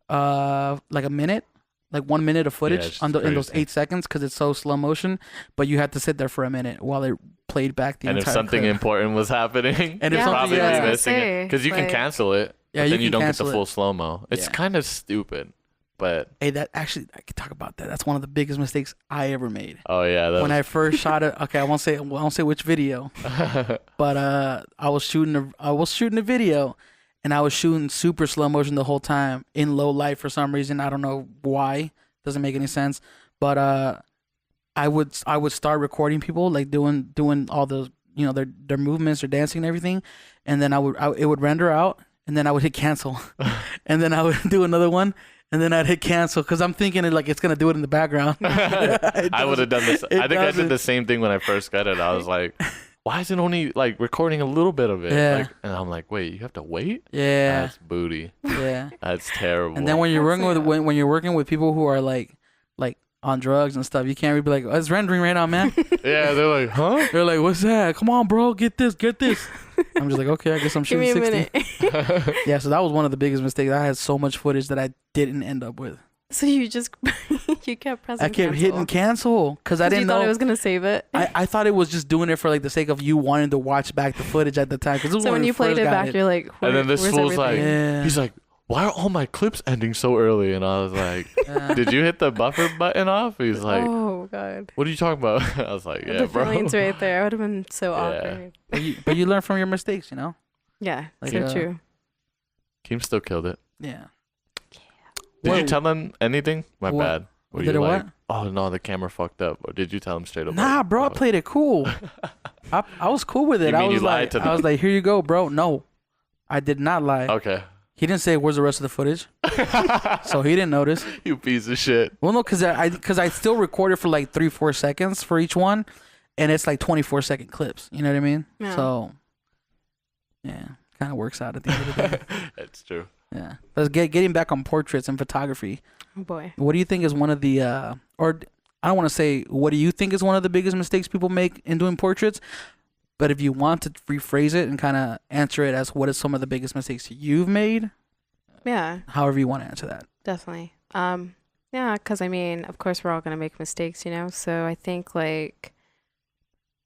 like a minute, like 1 minute of footage it's in those crazy. 8 seconds because it's so slow motion. But you had to sit there for a minute while it played back the And if entire something clip. important was happening, And if you'd something- probably yeah, I was be gonna missing it because you can like- cancel it. Yeah, but you then you can don't get cancel the it. full slow mo. It's Yeah. kind of stupid, but Hey, that actually I could talk about that. That's one of the biggest mistakes I ever made. oh yeah, that When I first shot it, okay, I won't say which video, but I was shooting a video, and I was shooting super slow motion the whole time in low light for some reason. I don't know why. Doesn't make any sense. But I would start recording people like doing all the their movements or dancing and everything, and then it would render out, and then I would hit cancel, and then I would do another one. And then I'd hit cancel because I'm thinking it's gonna do it in the background. I would have done this. It I think I doesn't. did the same thing when I first got it. I was like, why is it only like recording a little bit of it? Yeah. Like, and I'm like, wait, you have to wait? Yeah, That's booty. yeah. That's terrible. And then when you're That's working with when you're working with people who are like on drugs and stuff. You can't really be like, oh, it's rendering right now, man. Yeah, they're like, huh? They're like, what's that? Come on, bro, get this. I'm just like, okay, I guess I'm shooting 60. Yeah, so that was one of the biggest mistakes. I had so much footage that I didn't end up with. So you just you kept pressing. I kept hitting cancel because I didn't know. You thought I was gonna save it. I thought it was just doing it for like the sake of you wanting to watch back the footage at the time. So when you played it back, you're like, and then this fool's like, yeah. he's like, why are all my clips ending so early? And I was like, did you hit the buffer button off? He's like, oh god, what are you talking about? I was like, yeah, the bro. feelings right there. I would have been so awkward. But you learn from your mistakes, you know. Yeah, like, so true. Keem still killed it. Yeah. Did you tell him anything? My bad. Were you like, what? Oh no, the camera fucked up. Or did you tell him straight up? Nah, bro, I played it cool. I was cool with it. I was like, here you go, bro. No, I did not lie. Okay. He didn't say where's the rest of the footage, so he didn't notice. You piece of shit. Well, no, because I still recorded for like 3-4 seconds for each one, and it's like 24-second clips. You know what I mean? Yeah. So, yeah, kind of works out at the end of the day. That's true. Yeah. But getting back on portraits and photography. Oh boy. What do you think is one of the or I don't want to say what do you think is one of the biggest mistakes people make in doing portraits, but if you want to rephrase it and kind of answer it as what is some of the biggest mistakes you've made? Yeah. However you want to answer that. Definitely. Yeah, because I mean, of course we're all gonna make mistakes, you know. So I think like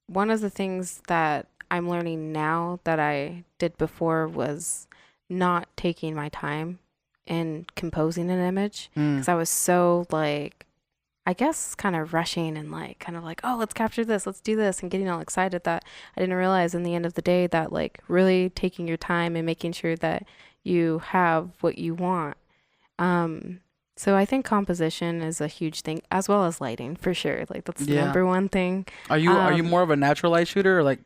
one of the things that I'm learning now that I did before was not taking my time in composing an image, because I was so like, I guess kind of rushing and like kind of like, oh, let's capture this, let's do this, and getting all excited that I didn't realize in the end of the day that like really taking your time and making sure that you have what you want. So I think composition is a huge thing, as well as lighting for sure. Like that's the number one thing. Are you more of a natural light shooter, or like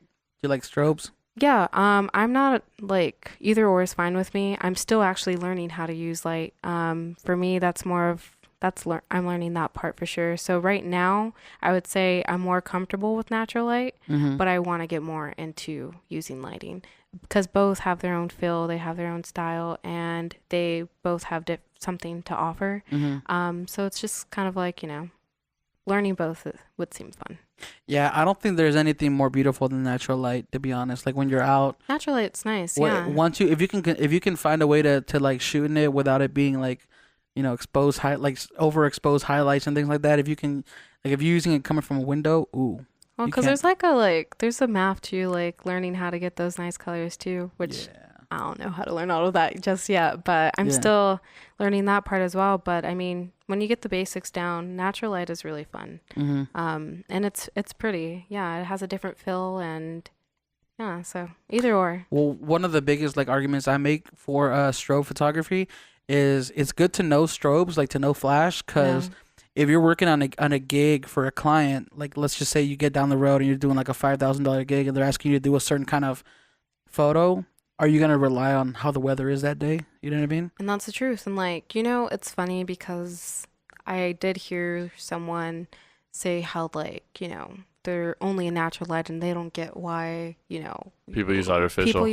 you like strobes? Yeah, I'm not like either or is fine with me. I'm still actually learning how to use light. For me, that's more of I'm learning that part for sure. So right now, I would say I'm more comfortable with natural light, but I want to get more into using lighting because both have their own feel, they have their own style, and they both have something to offer. So it's just kind of like, you know, learning both would seem fun. Yeah, I don't think there's anything more beautiful than natural light, to be honest. Like when you're out, natural light's nice. Yeah. Once if you can find a way to like shooting it without it being like, you know, exposed overexposed highlights and things like that. If you can, like if you're using it coming from a window, ooh. Well, because there's a math to like learning how to get those nice colors too, which I don't know how to learn all of that just yet, but I'm still learning that part as well. But I mean, when you get the basics down, natural light is really fun. And it's pretty. Yeah, it has a different feel, and yeah, so either or. Well, one of the biggest like arguments I make for strobe photography is it's good to know strobes, like to know flash, because if you're working on a gig for a client, like let's just say you get down the road and you're doing like a $5,000 gig and they're asking you to do a certain kind of photo, are you going to rely on how the weather is that day? You know what I mean? And that's the truth. And like, you know, it's funny because I did hear someone say how like, you know, they're only a natural light and they don't get why, you know, people use artificial.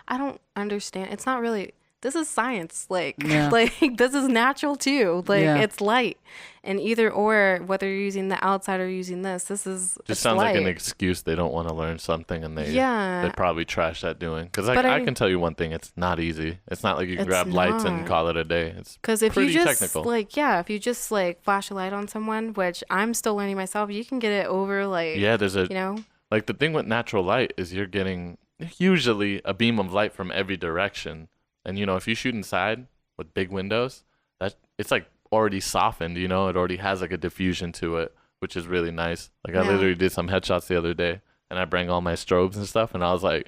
I don't understand. It's not really, this is science. Like this is natural too. Like it's light, and either or, whether you're using the outside or using this is just sounds light. Like an excuse. They don't want to learn something, and they probably trash at doing. Because I can tell you one thing, it's not easy. It's not like you can grab lights and call it a day. It's because if you just technical. If you just like flash a light on someone, which I'm still learning myself, you can get it over there's a, you know, like the thing with natural light is you're getting usually a beam of light from every direction. And, you know, if you shoot inside with big windows, that it's like already softened, you know, it already has like a diffusion to it, which is really nice. Like I literally did some headshots the other day and I bring all my strobes and stuff. And I was like,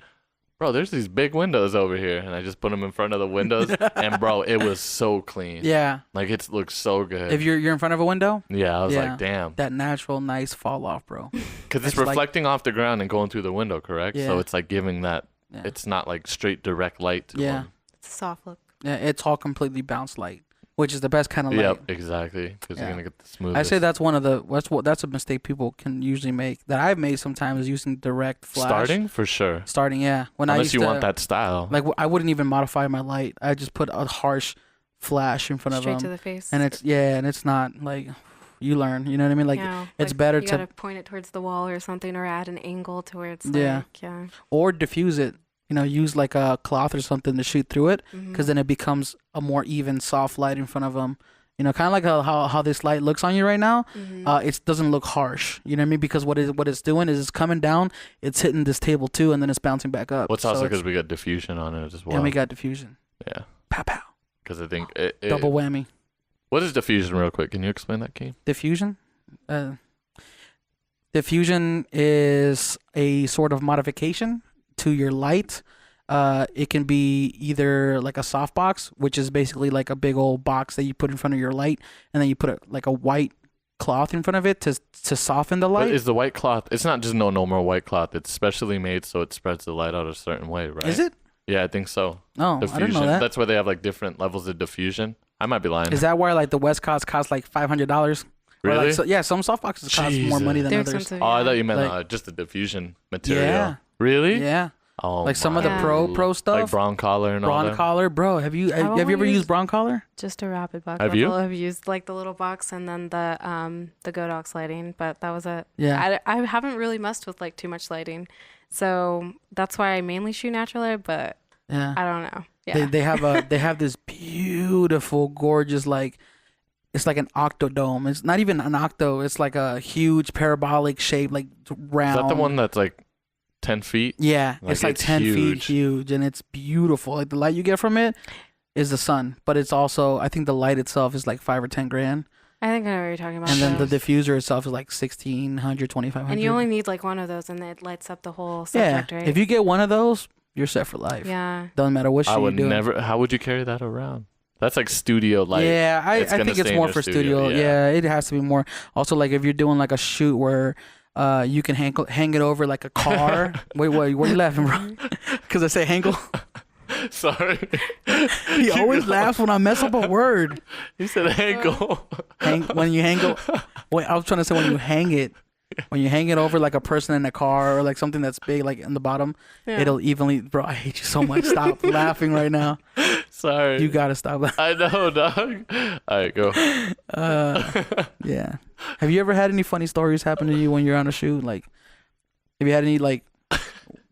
bro, there's these big windows over here. And I just put them in front of the windows. And, bro, it was so clean. Yeah. Like it looks so good. If you're in front of a window? Yeah. I was like, damn. That natural, nice fall off, bro. Because it's reflecting off the ground and going through the window, correct? Yeah. So it's like giving that, it's not like straight direct light to them. It's a soft look. Yeah, it's all completely bounced light, which is the best kind of light. Yep, exactly. Because you're gonna get the smoothest. I say that's that's a mistake people can usually make that I've made sometimes is using direct flash. Starting for sure. Starting, yeah. Unless you want that style. Like I wouldn't even modify my light. I just put a harsh flash in front of them. Straight to the face. And it's and it's not like, you learn. You know what I mean? Like it's like better you to gotta point it towards the wall or something, or add an angle to where it's or diffuse it. You know, use like a cloth or something to shoot through it, because then it becomes a more even, soft light in front of them. You know, kind of like how this light looks on you right now. It doesn't look harsh. You know what I mean? Because what it's doing is it's coming down, it's hitting this table too, and then it's bouncing back up. What's also because we got diffusion on it as well. And we got diffusion. Yeah. Pow pow. Because I think double whammy. What is diffusion, real quick? Can you explain that, Kane? Diffusion? Diffusion is a sort of modification to your light. It can be either like a softbox, which is basically like a big old box that you put in front of your light, and then you put like a white cloth in front of it to soften the light. But is the white cloth? It's not just no normal white cloth. It's specially made so it spreads the light out a certain way, right? Is it? Yeah, I think so. Oh, diffusion. I didn't know that. That's why they have like different levels of diffusion. I might be lying. Is that why like the Westcott's cost like $500? Really? Like, some softboxes cost more money than others. Expensive, Oh, I thought you meant just the diffusion material. Yeah. Really? Yeah. Oh, like some of the pro stuff, like Broncolor and all that. Broncolor, bro. Have you ever used Broncolor? Just a rapid box. Have you? I've used like the little box and then the Godox lighting, but that was it. Yeah. I haven't really messed with like too much lighting, so that's why I mainly shoot natural light. But yeah, I don't know. Yeah. They have this beautiful, gorgeous, like it's like an octodome. It's not even an octo. It's like a huge parabolic shape, like round. Is that the one that's like 10 feet? Yeah, it's like 10 feet huge, and it's beautiful. Like the light you get from it is the sun, but it's also, I think the light itself is like $5 or $10,000. I think I know what you're talking about. And then the diffuser itself is like $1,600, $2,500. And you only need like one of those, and it lights up the whole subject, right? If you get one of those, you're set for life. Yeah. Doesn't matter what shit you're doing. Never. How would you carry that around? That's like studio light. Yeah, I think it's more for studio. Yeah, it has to be more. Also, like if you're doing like a shoot where you can hang it over like a car. Wait, what are you laughing, bro? Because I say hangle. Sorry. He always laughs when I mess up a word. He said hangle. When you hangle. Wait, I was trying to say when you hang it. When you hang it over like a person in a car or like something that's big, like in the bottom, it'll evenly. Bro, I hate you so much. Stop laughing right now. Sorry. You gotta stop laughing. I know, dog. All right, go. Yeah. Have you ever had any funny stories happen to you when you're on a shoot? Like, have you had any like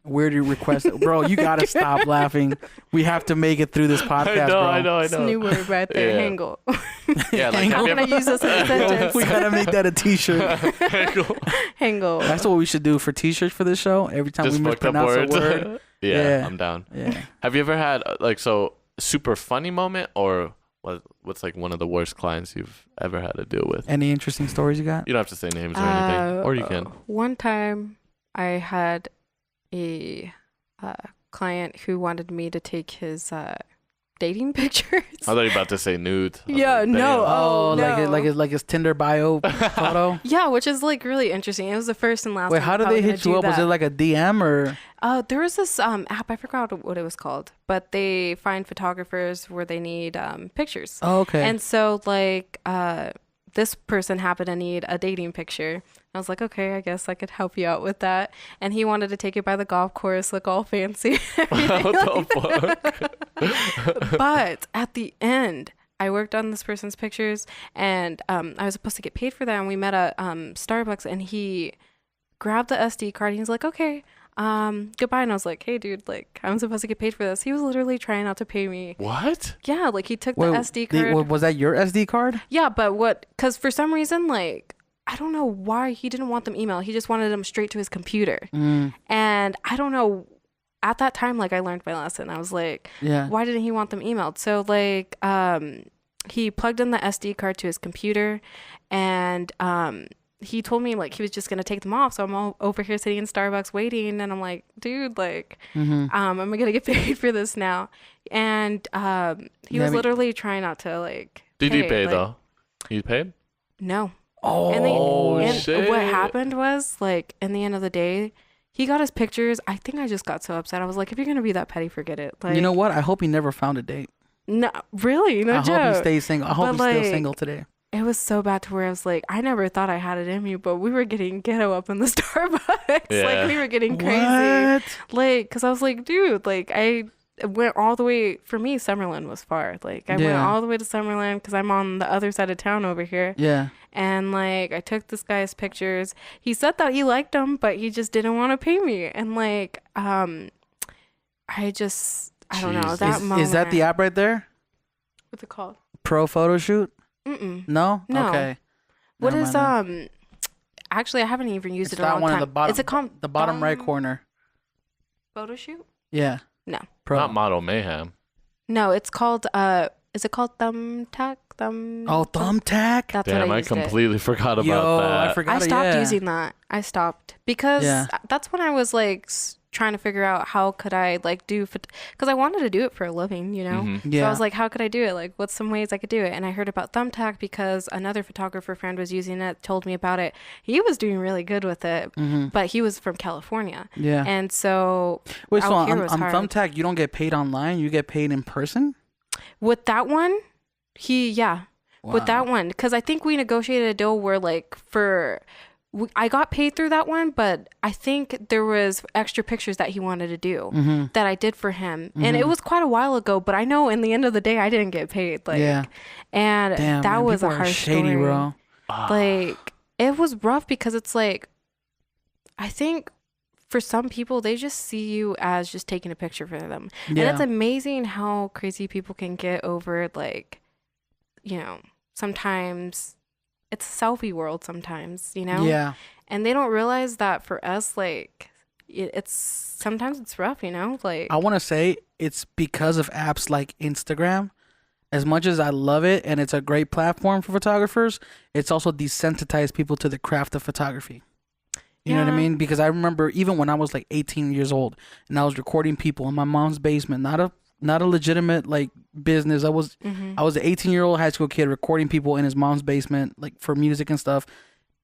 weird requests? Bro, you gotta stop laughing. We have to make it through this podcast, I know. It's a new word right there, hangle. Yeah, like I'm gonna use this in a sentence. We gotta make that a t-shirt. Hangle. That's what we should do for t-shirts for this show. Every time just we mispronounce a word. Yeah, I'm down. Yeah. Have you ever had super funny moment, or what's like one of the worst clients you've ever had to deal with? Any interesting stories you got? You don't have to say names or anything, or you can. One time, I had a client who wanted me to take his dating pictures. I thought you were about to say nudes. Yeah, no. Oh, no. like his Tinder bio photo. Yeah, which is like really interesting. It was the first and last. Wait, time how did they hit you up? Was it like a DM or? There was this app. I forgot what it was called, but they find photographers where they need pictures. Oh, okay. And so like this person happened to need a dating picture. I was like, okay, I guess I could help you out with that. And he wanted to take it by the golf course, look all fancy. What the fuck? But at the end, I worked on this person's pictures, and I was supposed to get paid for that. And we met at Starbucks, and he grabbed the SD card. And he was like, okay, goodbye. And I was like, hey, dude, like I'm supposed to get paid for this. He was literally trying not to pay me. What? Yeah, like he took the SD card. Was that your SD card? Yeah, but because for some reason, like, I don't know why he didn't want them emailed. He just wanted them straight to his computer. And I don't know. At that time, like, I learned my lesson. I was like, why didn't he want them emailed? So, like, he plugged in the SD card to his computer, and he told me, like, he was just going to take them off. So I'm all over here sitting in Starbucks waiting, and I'm like, dude, like, am I going to get paid for this now? And he was literally trying not to, like, Did he pay, though? He paid? No. Oh, shit. What happened was, like, in the end of the day, he got his pictures. I think I just got so upset. I was like, if you're going to be that petty, forget it. Like, you know what? I hope he never found a date. No, really? No joke. I hope he stays single. I hope he's still single today. It was so bad to where I was like, I never thought I had it in me, but we were getting ghetto up in the Starbucks. Yeah. Like, we were getting crazy. What? Like, because I was like, dude, like, I went all the way. For me, Summerlin was far. Like I went all the way to Summerlin because I'm on the other side of town over here. Yeah. And like I took this guy's pictures. He said that he liked them, but he just didn't want to pay me. And like I don't know that moment. Is that the app right there? What's it called? Pro Photo Shoot? No. No. Okay. What is Actually, I haven't even used it in a long time. time. The bottom, is it called the bottom right corner? Photo Shoot? Yeah. No. Pro. Not Model Mayhem. No, it's called is it called Thumbtack? Thumbtack? That's Damn, what I completely forgot about that. I forgot. I stopped using that. I stopped because that's when I was like trying to figure out how could I like do, because I wanted to do it for a living, you know? Mm-hmm. Yeah. So I was like, how could I do it? Like, what's some ways I could do it? And I heard about Thumbtack because another photographer friend was using it, told me about it. He was doing really good with it, but he was from California. Yeah. And so wait, so on Thumbtack, you don't get paid online, you get paid in person? With that one, Wow. with that one, because I think we negotiated a deal where like I got paid through that one, but I think there was extra pictures that he wanted to do that I did for him. And it was quite a while ago, but I know in the end of the day, I didn't get paid. Like, and damn, that man, was a people are harsh shady, story. bro. Like, it was rough because it's like, I think for some people, they just see you as just taking a picture for them. And it's amazing how crazy people can get over, like, you know, sometimes it's a selfie world sometimes, you know? Yeah. And they don't realize that for us, like, sometimes it's rough, you know? Like, I want to say it's because of apps like Instagram. As much as I love it and it's a great platform for photographers, it's also desensitized people to the craft of photography. You know what I mean? Because I remember even when I was like 18 years old and I was recording people in my mom's basement, not a legitimate like business. I was an 18-year-old high school kid recording people in his mom's basement, like for music and stuff.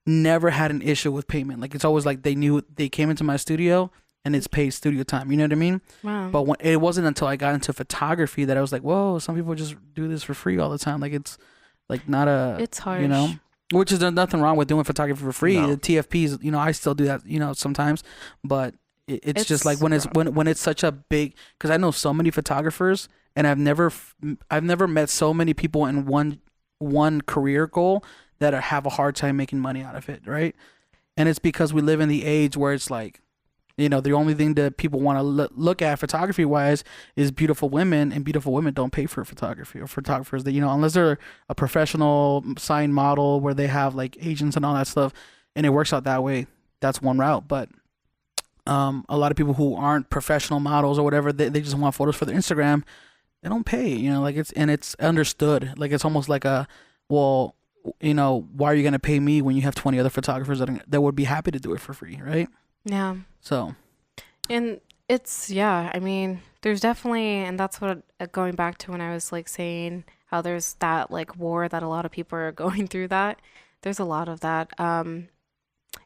Never had an issue with payment. Like it's always like they knew they came into my studio and it's paid studio time. You know what I mean? wow. But it wasn't until I got into photography that I was like, whoa, some people just do this for free all the time. Like it's like not a, It's harsh. you know, which is there's nothing wrong with doing photography for free. No. The TFPs, you know, I still do that, you know, sometimes, but it's just like when it's such a big, because I know so many photographers and I've never met so many people in one career goal that have a hard time making money out of it, right? And it's because we live in the age where it's like, you know, the only thing that people want to look at photography wise is beautiful women, and beautiful women don't pay for photography or photographers that, you know, unless they're a professional signed model where they have like agents and all that stuff and it works out that way. That's one route. But a lot of people who aren't professional models or whatever, they just want photos for their Instagram. They don't pay, you know, like it's understood. Like it's almost like well, you know, why are you going to pay me when you have 20 other photographers that would be happy to do it for free, right? Yeah. So. And it's, I mean, there's definitely, and that's what, going back to when I was like saying how there's that like war that a lot of people are going through, that there's a lot of that.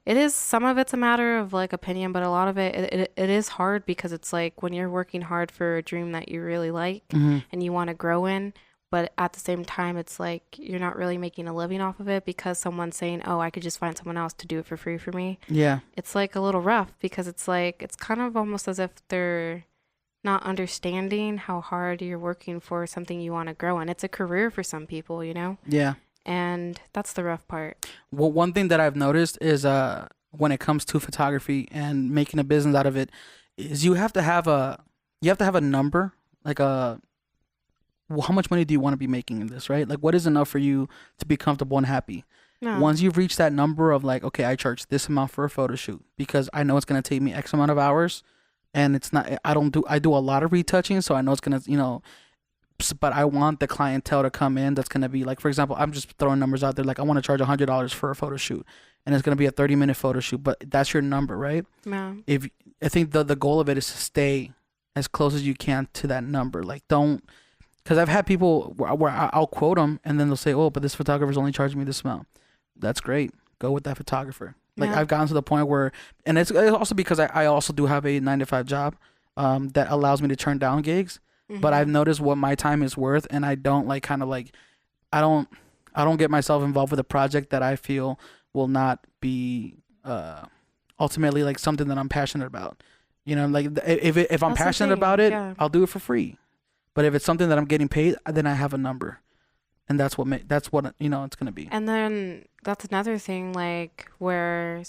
It is, some of it's a matter of like opinion, but a lot of it is hard because it's like when you're working hard for a dream that you really like and you want to grow in, but at the same time, it's like you're not really making a living off of it because someone's saying, oh, I could just find someone else to do it for free for me. Yeah. It's like a little rough because it's like, it's kind of almost as if they're not understanding how hard you're working for something you want to grow in. It's a career for some people, you know? Yeah. And that's the rough part. Well, one thing that I've noticed is when it comes to photography and making a business out of it, is you have to have a number, like how much money do you want to be making in this, right? Like what is enough for you to be comfortable and happy? No. Once you've reached that number of like, okay, I charge this amount for a photo shoot because I know it's going to take me X amount of hours and it's not, I do a lot of retouching. So I know it's going to, you know, but I want the clientele to come in. That's going to be like, for example, I'm just throwing numbers out there. Like I want to charge $100 for a photo shoot and it's going to be a 30-minute photo shoot, but that's your number, right? No. I think the goal of it is to stay as close as you can to that number. Like don't, because I've had people where I'll quote them and then they'll say, oh, but this photographer's only charging me this amount. That's great. Go with that photographer. Like I've gotten to the point where, and it's also because I also do have a 9-to-5 job that allows me to turn down gigs. But I've noticed what my time is worth, and I don't like kind of like, I don't get myself involved with a project that I feel will not be ultimately like something that I'm passionate about. You know, like if I'm passionate about it, I'll do it for free. But if it's something that I'm getting paid, then I have a number, and that's what you know it's gonna be. And then that's another thing, like where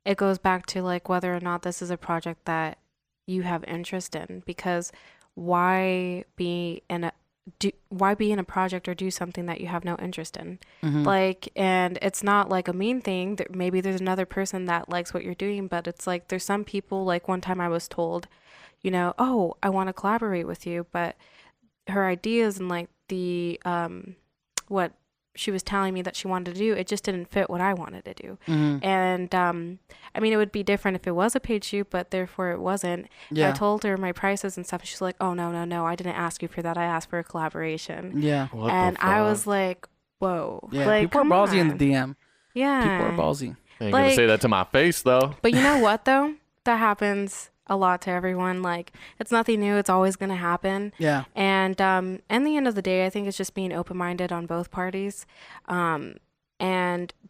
it goes back to like whether or not this is a project that you have interest in, because why be in a project or do something that you have no interest in? Like, and it's not like a mean thing that maybe there's another person that likes what you're doing, but it's like there's some people, like one time I was told, you know, oh, I want to collaborate with you, but her ideas and like the what she was telling me that she wanted to do, it just didn't fit what I wanted to do. And I mean, it would be different if it was a paid shoot, but therefore it wasn't. I told her my prices and stuff, and she's like, oh, no, I didn't ask you for that. I asked for a collaboration. And I was like, whoa. Like, people are ballsy in the DM. Yeah, people are ballsy. I ain't gonna say that to my face though. But you know what though, that happens a lot to everyone. Like, it's nothing new, it's always going to happen. And in the end of the day, I think it's just being open-minded on both parties, and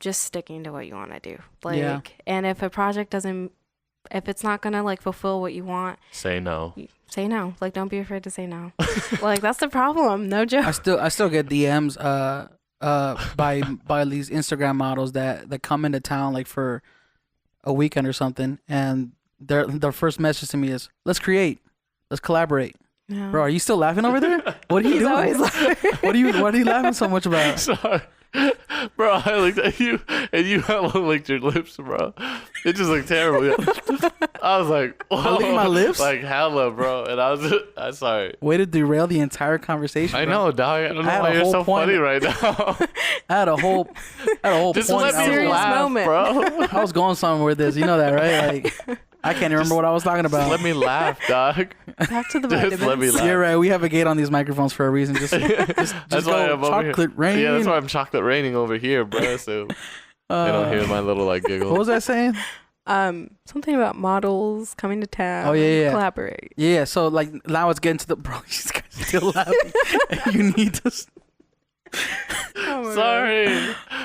just sticking to what you want to do. Like, and if a project if it's not gonna like fulfill what you want, say no. Say no. Like, don't be afraid to say no. Like, that's the problem. No joke. I still get DMs by these Instagram models that come into town like for a weekend or something, and their first message to me is, let's collaborate. Bro, are you still laughing over there? What are you doing? What are you laughing so much about? Sorry. Bro, I looked at you and you licked your lips, bro. It just looked terrible. I was like, whoa. I licked my lips? Like hella, bro. And I'm sorry. Way to derail the entire conversation. I know, dog. I don't know why you're so funny right now. I had a whole just point. Let me laugh, moment. bro. I was going somewhere with this. You know that, right? Like, I can't even remember what I was talking about. Let me laugh, dog. Back to the vitamins. Let me laugh. You're right. We have a gate on these microphones for a reason. Just that's why I'm chocolate over here. rain. Yeah, that's why I'm chocolate raining over here, bro. So you don't hear my little like giggle. What was I saying? Something about models coming to town. Oh yeah. Collaborate. Yeah. So like now it's getting to the bro. These guys still laughing. You need to. Sorry.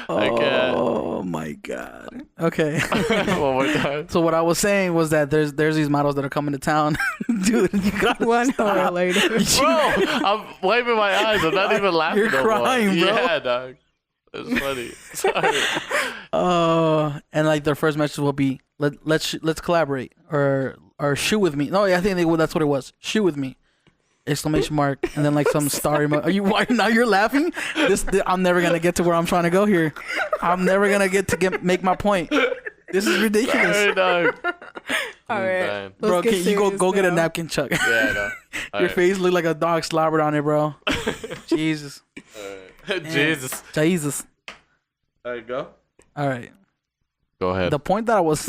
I can't. Oh my god. Okay. One more time. So what I was saying was that there's these models that are coming to town. Dude, you got 1 hour later. Bro, I'm wiping my eyes. I'm not even laughing. You're crying, bro. bro. Yeah, dog. It's funny. Sorry. And like their first message will be, let's collaborate or shoot with me. No, I think that's what it was. Shoot with me. Exclamation mark, and then like some star emoji. Why now you're laughing? I'm never gonna get to where I'm trying to go here. I'm never gonna make my point. This is ridiculous. Sorry, dog. All right, bro. Can you go get a napkin, Chuck? Yeah, I know. Your face look like a dog slobbered on it, bro. Jesus. Jesus. All right, go. All right. Go ahead. The point that I was.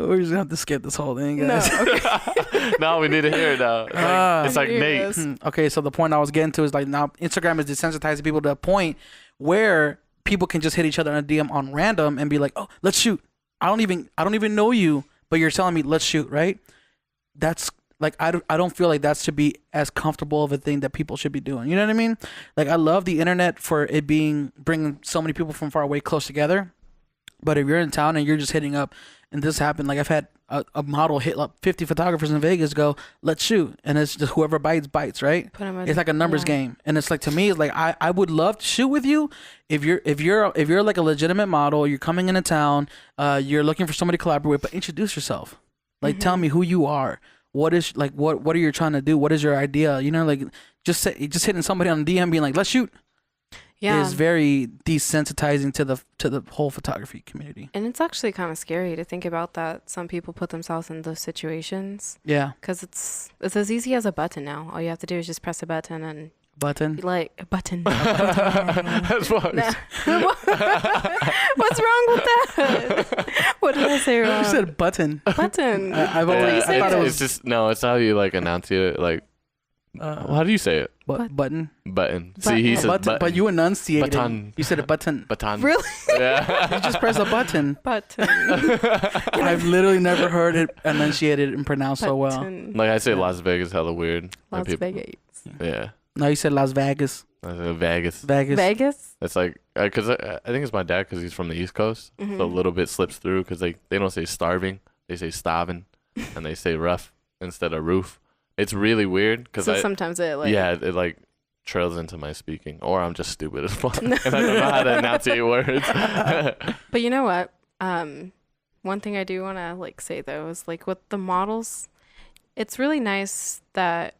We're just gonna have to skip this whole thing, guys. No, okay. No, we need to hear it now. It's like Nate. Okay, so the point I was getting to is like now Instagram is desensitizing people to a point where people can just hit each other on a DM on random and be like, "Oh, let's shoot." I don't even know you, but you're telling me let's shoot, right? That's like I don't feel like that should be as comfortable of a thing that people should be doing. You know what I mean? Like I love the internet for it bringing so many people from far away close together. But if you're in town and you're just hitting up, and this happened, like I've had a model hit up 50 photographers in Vegas go, let's shoot. And it's just whoever bites, right? It's like a numbers game. And it's like, to me, it's like, I would love to shoot with you. If you're like a legitimate model, you're coming into town, you're looking for somebody to collaborate with, but introduce yourself. Like, tell me who you are. What are you trying to do? What is your idea? You know, like just hitting somebody on DM being like, let's shoot. Is very desensitizing to the whole photography community. And it's actually kind of scary to think about that some people put themselves in those situations. Yeah. Because it's as easy as a button now. All you have to do is just press a button and... Button? Like, a button. That's what What's wrong with that? What did I say wrong? You said button. Button. I've always I thought it was... It's just, no, it's how you like enunciate it. Like, how do you say it? Button. See, he said button. But you enunciated. Button. You said a button. Button. Really? Yeah. You just press a button. Button. I've literally never heard it enunciated and pronounced so well. Like I say Las Vegas hella weird. Las Vegas. Yeah. No, you said Las Vegas. Vegas. Vegas. It's like because I think it's my dad because he's from the East Coast, so a little bit slips through because they don't say starving, they say starving, and they say rough instead of roof. It's really weird because sometimes it like trails into my speaking, or I'm just stupid as fuck and I don't know how to enunciate words. But you know what? One thing I do want to like say though is like with the models, it's really nice that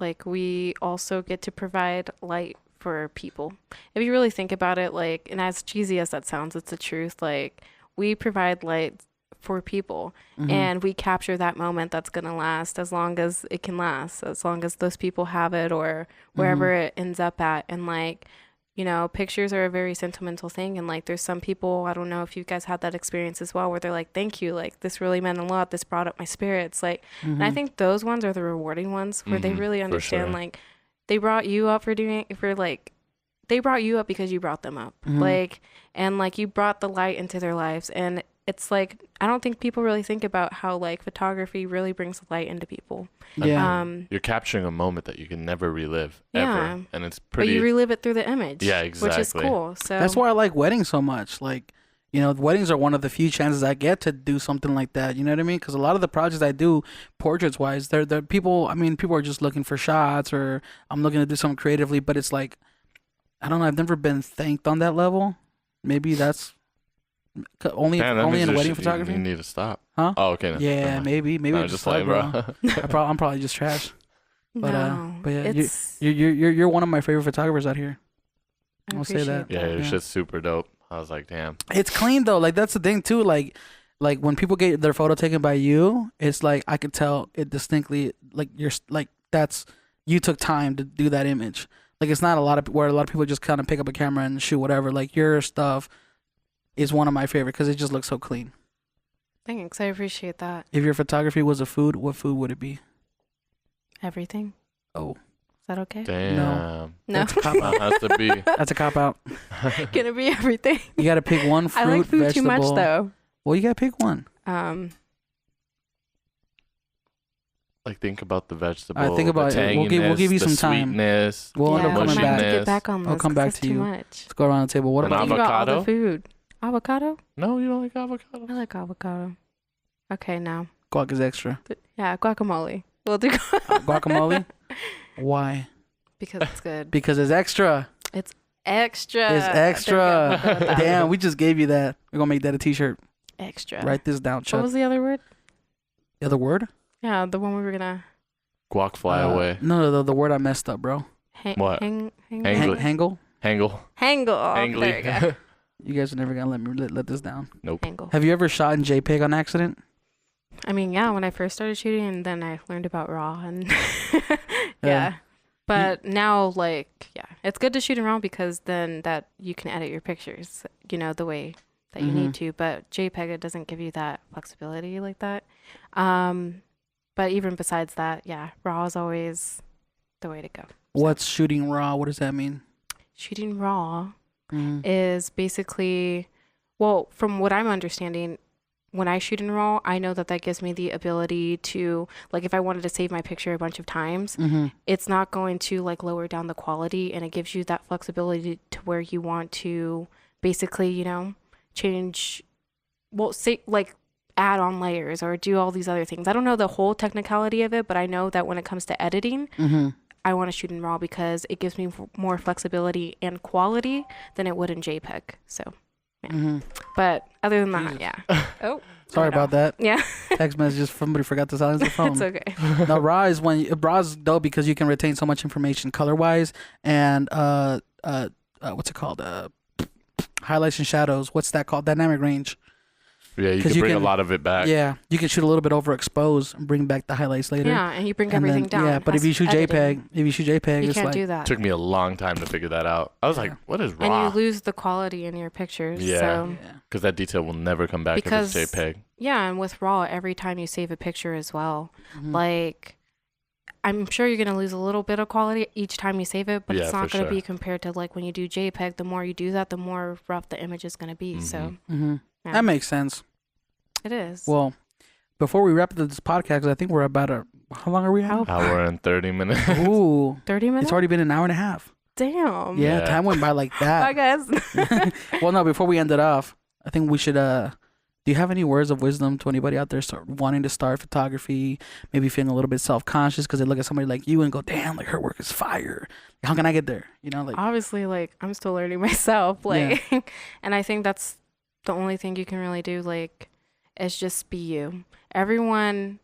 like we also get to provide light for people. If you really think about it, like, and as cheesy as that sounds, it's the truth. Like, we provide light for people and we capture that moment that's gonna last as long as it can last, as long as those people have it or wherever it ends up at. And like, you know, pictures are a very sentimental thing, and like there's some people, I don't know if you guys had that experience as well, where they're like, thank you, like this really meant a lot, this brought up my spirits, like and I think those ones are the rewarding ones where they really understand like they brought you up they brought you up because you brought them up, like, and like you brought the light into their lives. And it's like, I don't think people really think about how like photography really brings light into people. Yeah. You're capturing a moment that you can never relive ever. And it's pretty. But you relive it through the image. Yeah, exactly. Which is cool. So that's why I like weddings so much. Like, you know, weddings are one of the few chances I get to do something like that. You know what I mean? Because a lot of the projects I do, portraits wise, they're people. I mean, people are just looking for shots, or I'm looking to do something creatively. But it's like, I don't know. I've never been thanked on that level. Maybe that's only in wedding photography. You need to stop. Huh? Oh, okay. No. Yeah, maybe. No, I'm just like, bro. I'm probably just trash. But but yeah, it's, you're one of my favorite photographers out here. I'll say that. Yeah, your shit's super dope. I was like, damn. It's clean though. Like that's the thing too. Like when people get their photo taken by you, it's like I could tell it distinctly. Like you're like that's you took time to do that image. Like it's not where a lot of people just kind of pick up a camera and shoot whatever. Like your stuff is one of my favorite because it just looks so clean. Thanks, I appreciate that. If your photography was a food, what food would it be? Everything. Oh. Is that okay? Damn. No. That's a cop out. That has to be. That's a cop out. Gonna be everything. You gotta pick one fruit, I like food vegetable. too much though. Well, you gotta pick one. Like think about the vegetable. I think about the it. We'll give you some time. Sweetness, we'll yeah, end up coming back. To get back on this. I'll come back to too you. Much. Let's go around the table. What An about you? Got all avocado? the food. Avocado? No, you don't like avocado. I like avocado. Okay, now. guac is extra? Yeah, guacamole. We'll do Guacamole? Why? because it's good. Because it's extra. It's extra. It's extra. Damn, we just gave you that. We're gonna make that a t-shirt. Extra. Write this down, Chuck. What was the other word? The other word? Yeah, the one we were gonna. Guac fly away. No, the word I messed up, bro. What? Hangle. Hangle? Hangle. Hangle. Oh, there you go. You guys are never gonna let me let this down. Nope. Hangle. Have you ever shot in JPEG on accident? I mean, yeah, when I first started shooting, and then I learned about RAW, and yeah. But now, like, yeah, it's good to shoot in RAW because then that you can edit your pictures, you know, the way that you need to. But JPEG, it doesn't give you that flexibility like that. But even besides that, yeah, RAW is always the way to go. What's shooting RAW? What does that mean? Shooting RAW is basically, well, from what I'm understanding, when I shoot in RAW, I know that gives me the ability to, like, if I wanted to save my picture a bunch of times, it's not going to, like, lower down the quality, and it gives you that flexibility to where you want to basically, you know, change, well, say, like, add on layers or do all these other things. I don't know the whole technicality of it, but I know that when it comes to editing, I want to shoot in RAW because it gives me more flexibility and quality than it would in JPEG. So, yeah. But other than that, yeah. Oh, sorry about that. Yeah. Text messages. Somebody forgot to silence the phone. It's okay. No, RAW is RAW's dope because you can retain so much information color wise and what's it called? Highlights and shadows. What's that called? Dynamic range. Yeah, you can bring a lot of it back. Yeah, you can shoot a little bit overexposed and bring back the highlights later. Yeah, and you bring everything down. Yeah, but if you shoot JPEG, you it's can't like, do that. It took me a long time to figure that out. I was like, what is RAW? And you lose the quality in your pictures. Yeah, because that detail will never come back if it's JPEG. Yeah, and with RAW, every time you save a picture as well, like, I'm sure you're going to lose a little bit of quality each time you save it, but it's not going to be compared to, like, when you do JPEG. The more you do that, the more rough the image is going to be. So that makes sense. It is. Well, before we wrap up this podcast, 'cause I think we're about how long are we at? Hour and 30 minutes. Ooh. 30 minutes? It's already been an hour and a half. damn. Yeah, time went by like that. I guess. Well, no, before we end it off, I think we should, do you have any words of wisdom to anybody out there wanting to start photography, maybe feeling a little bit self-conscious because they look at somebody like you and go, damn, like her work is fire. How can I get there? You know, like obviously, like I'm still learning myself, like, and I think that's the only thing you can really do, like, is just be you. Everyone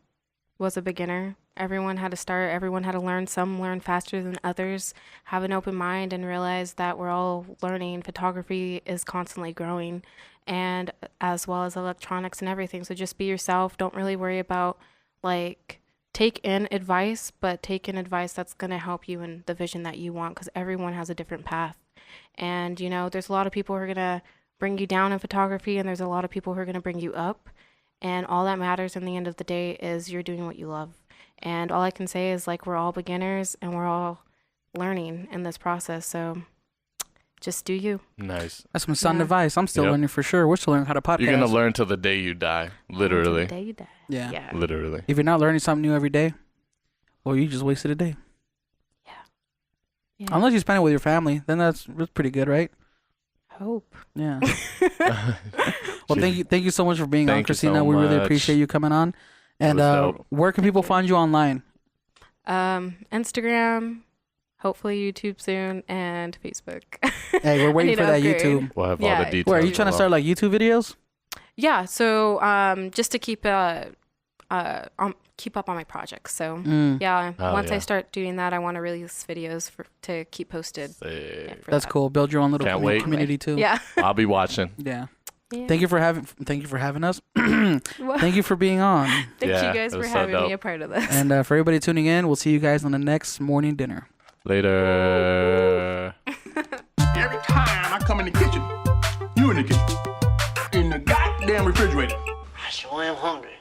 was a beginner. Everyone had to start. Everyone had to learn. Some learn faster than others. Have an open mind and realize that we're all learning. Photography is constantly growing, and as well as electronics and everything. So just be yourself. Don't really worry about, like, take in advice, but take in advice that's going to help you in the vision that you want, because everyone has a different path. And, you know, there's a lot of people who are going to bring you down in photography, and there's a lot of people who are going to bring you up. And all that matters in the end of the day is you're doing what you love. And all I can say is, like, we're all beginners and we're all learning in this process. So just do you. Nice. That's some sound advice. I'm still learning for sure. We're still learning how to podcast. You're going to learn till the day you die. Literally. Till the day you die. Yeah. Literally. If you're not learning something new every day, well, you just wasted a day. Yeah. Unless you spend it with your family, then that's pretty good, right? Hope. Yeah. Well, thank you so much for being on, Christina. So we really much. appreciate you coming on. And where can people find you online? Instagram, hopefully YouTube soon, and Facebook. Hey, we're waiting for that upgrade. YouTube. We'll have all the details. Where are you trying to start like YouTube videos? Yeah. So just to keep up on my projects. So once I start doing that, I want to release videos to keep posted. That's cool. Build your own little community too. Yeah. I'll be watching. Yeah. Thank you for having us. Thank you for being on. Thank you guys for having me a part of this. And for everybody tuning in, we'll see you guys on the next morning dinner. Later. Every time I come in the kitchen, you in the kitchen. In the goddamn refrigerator. I sure am hungry.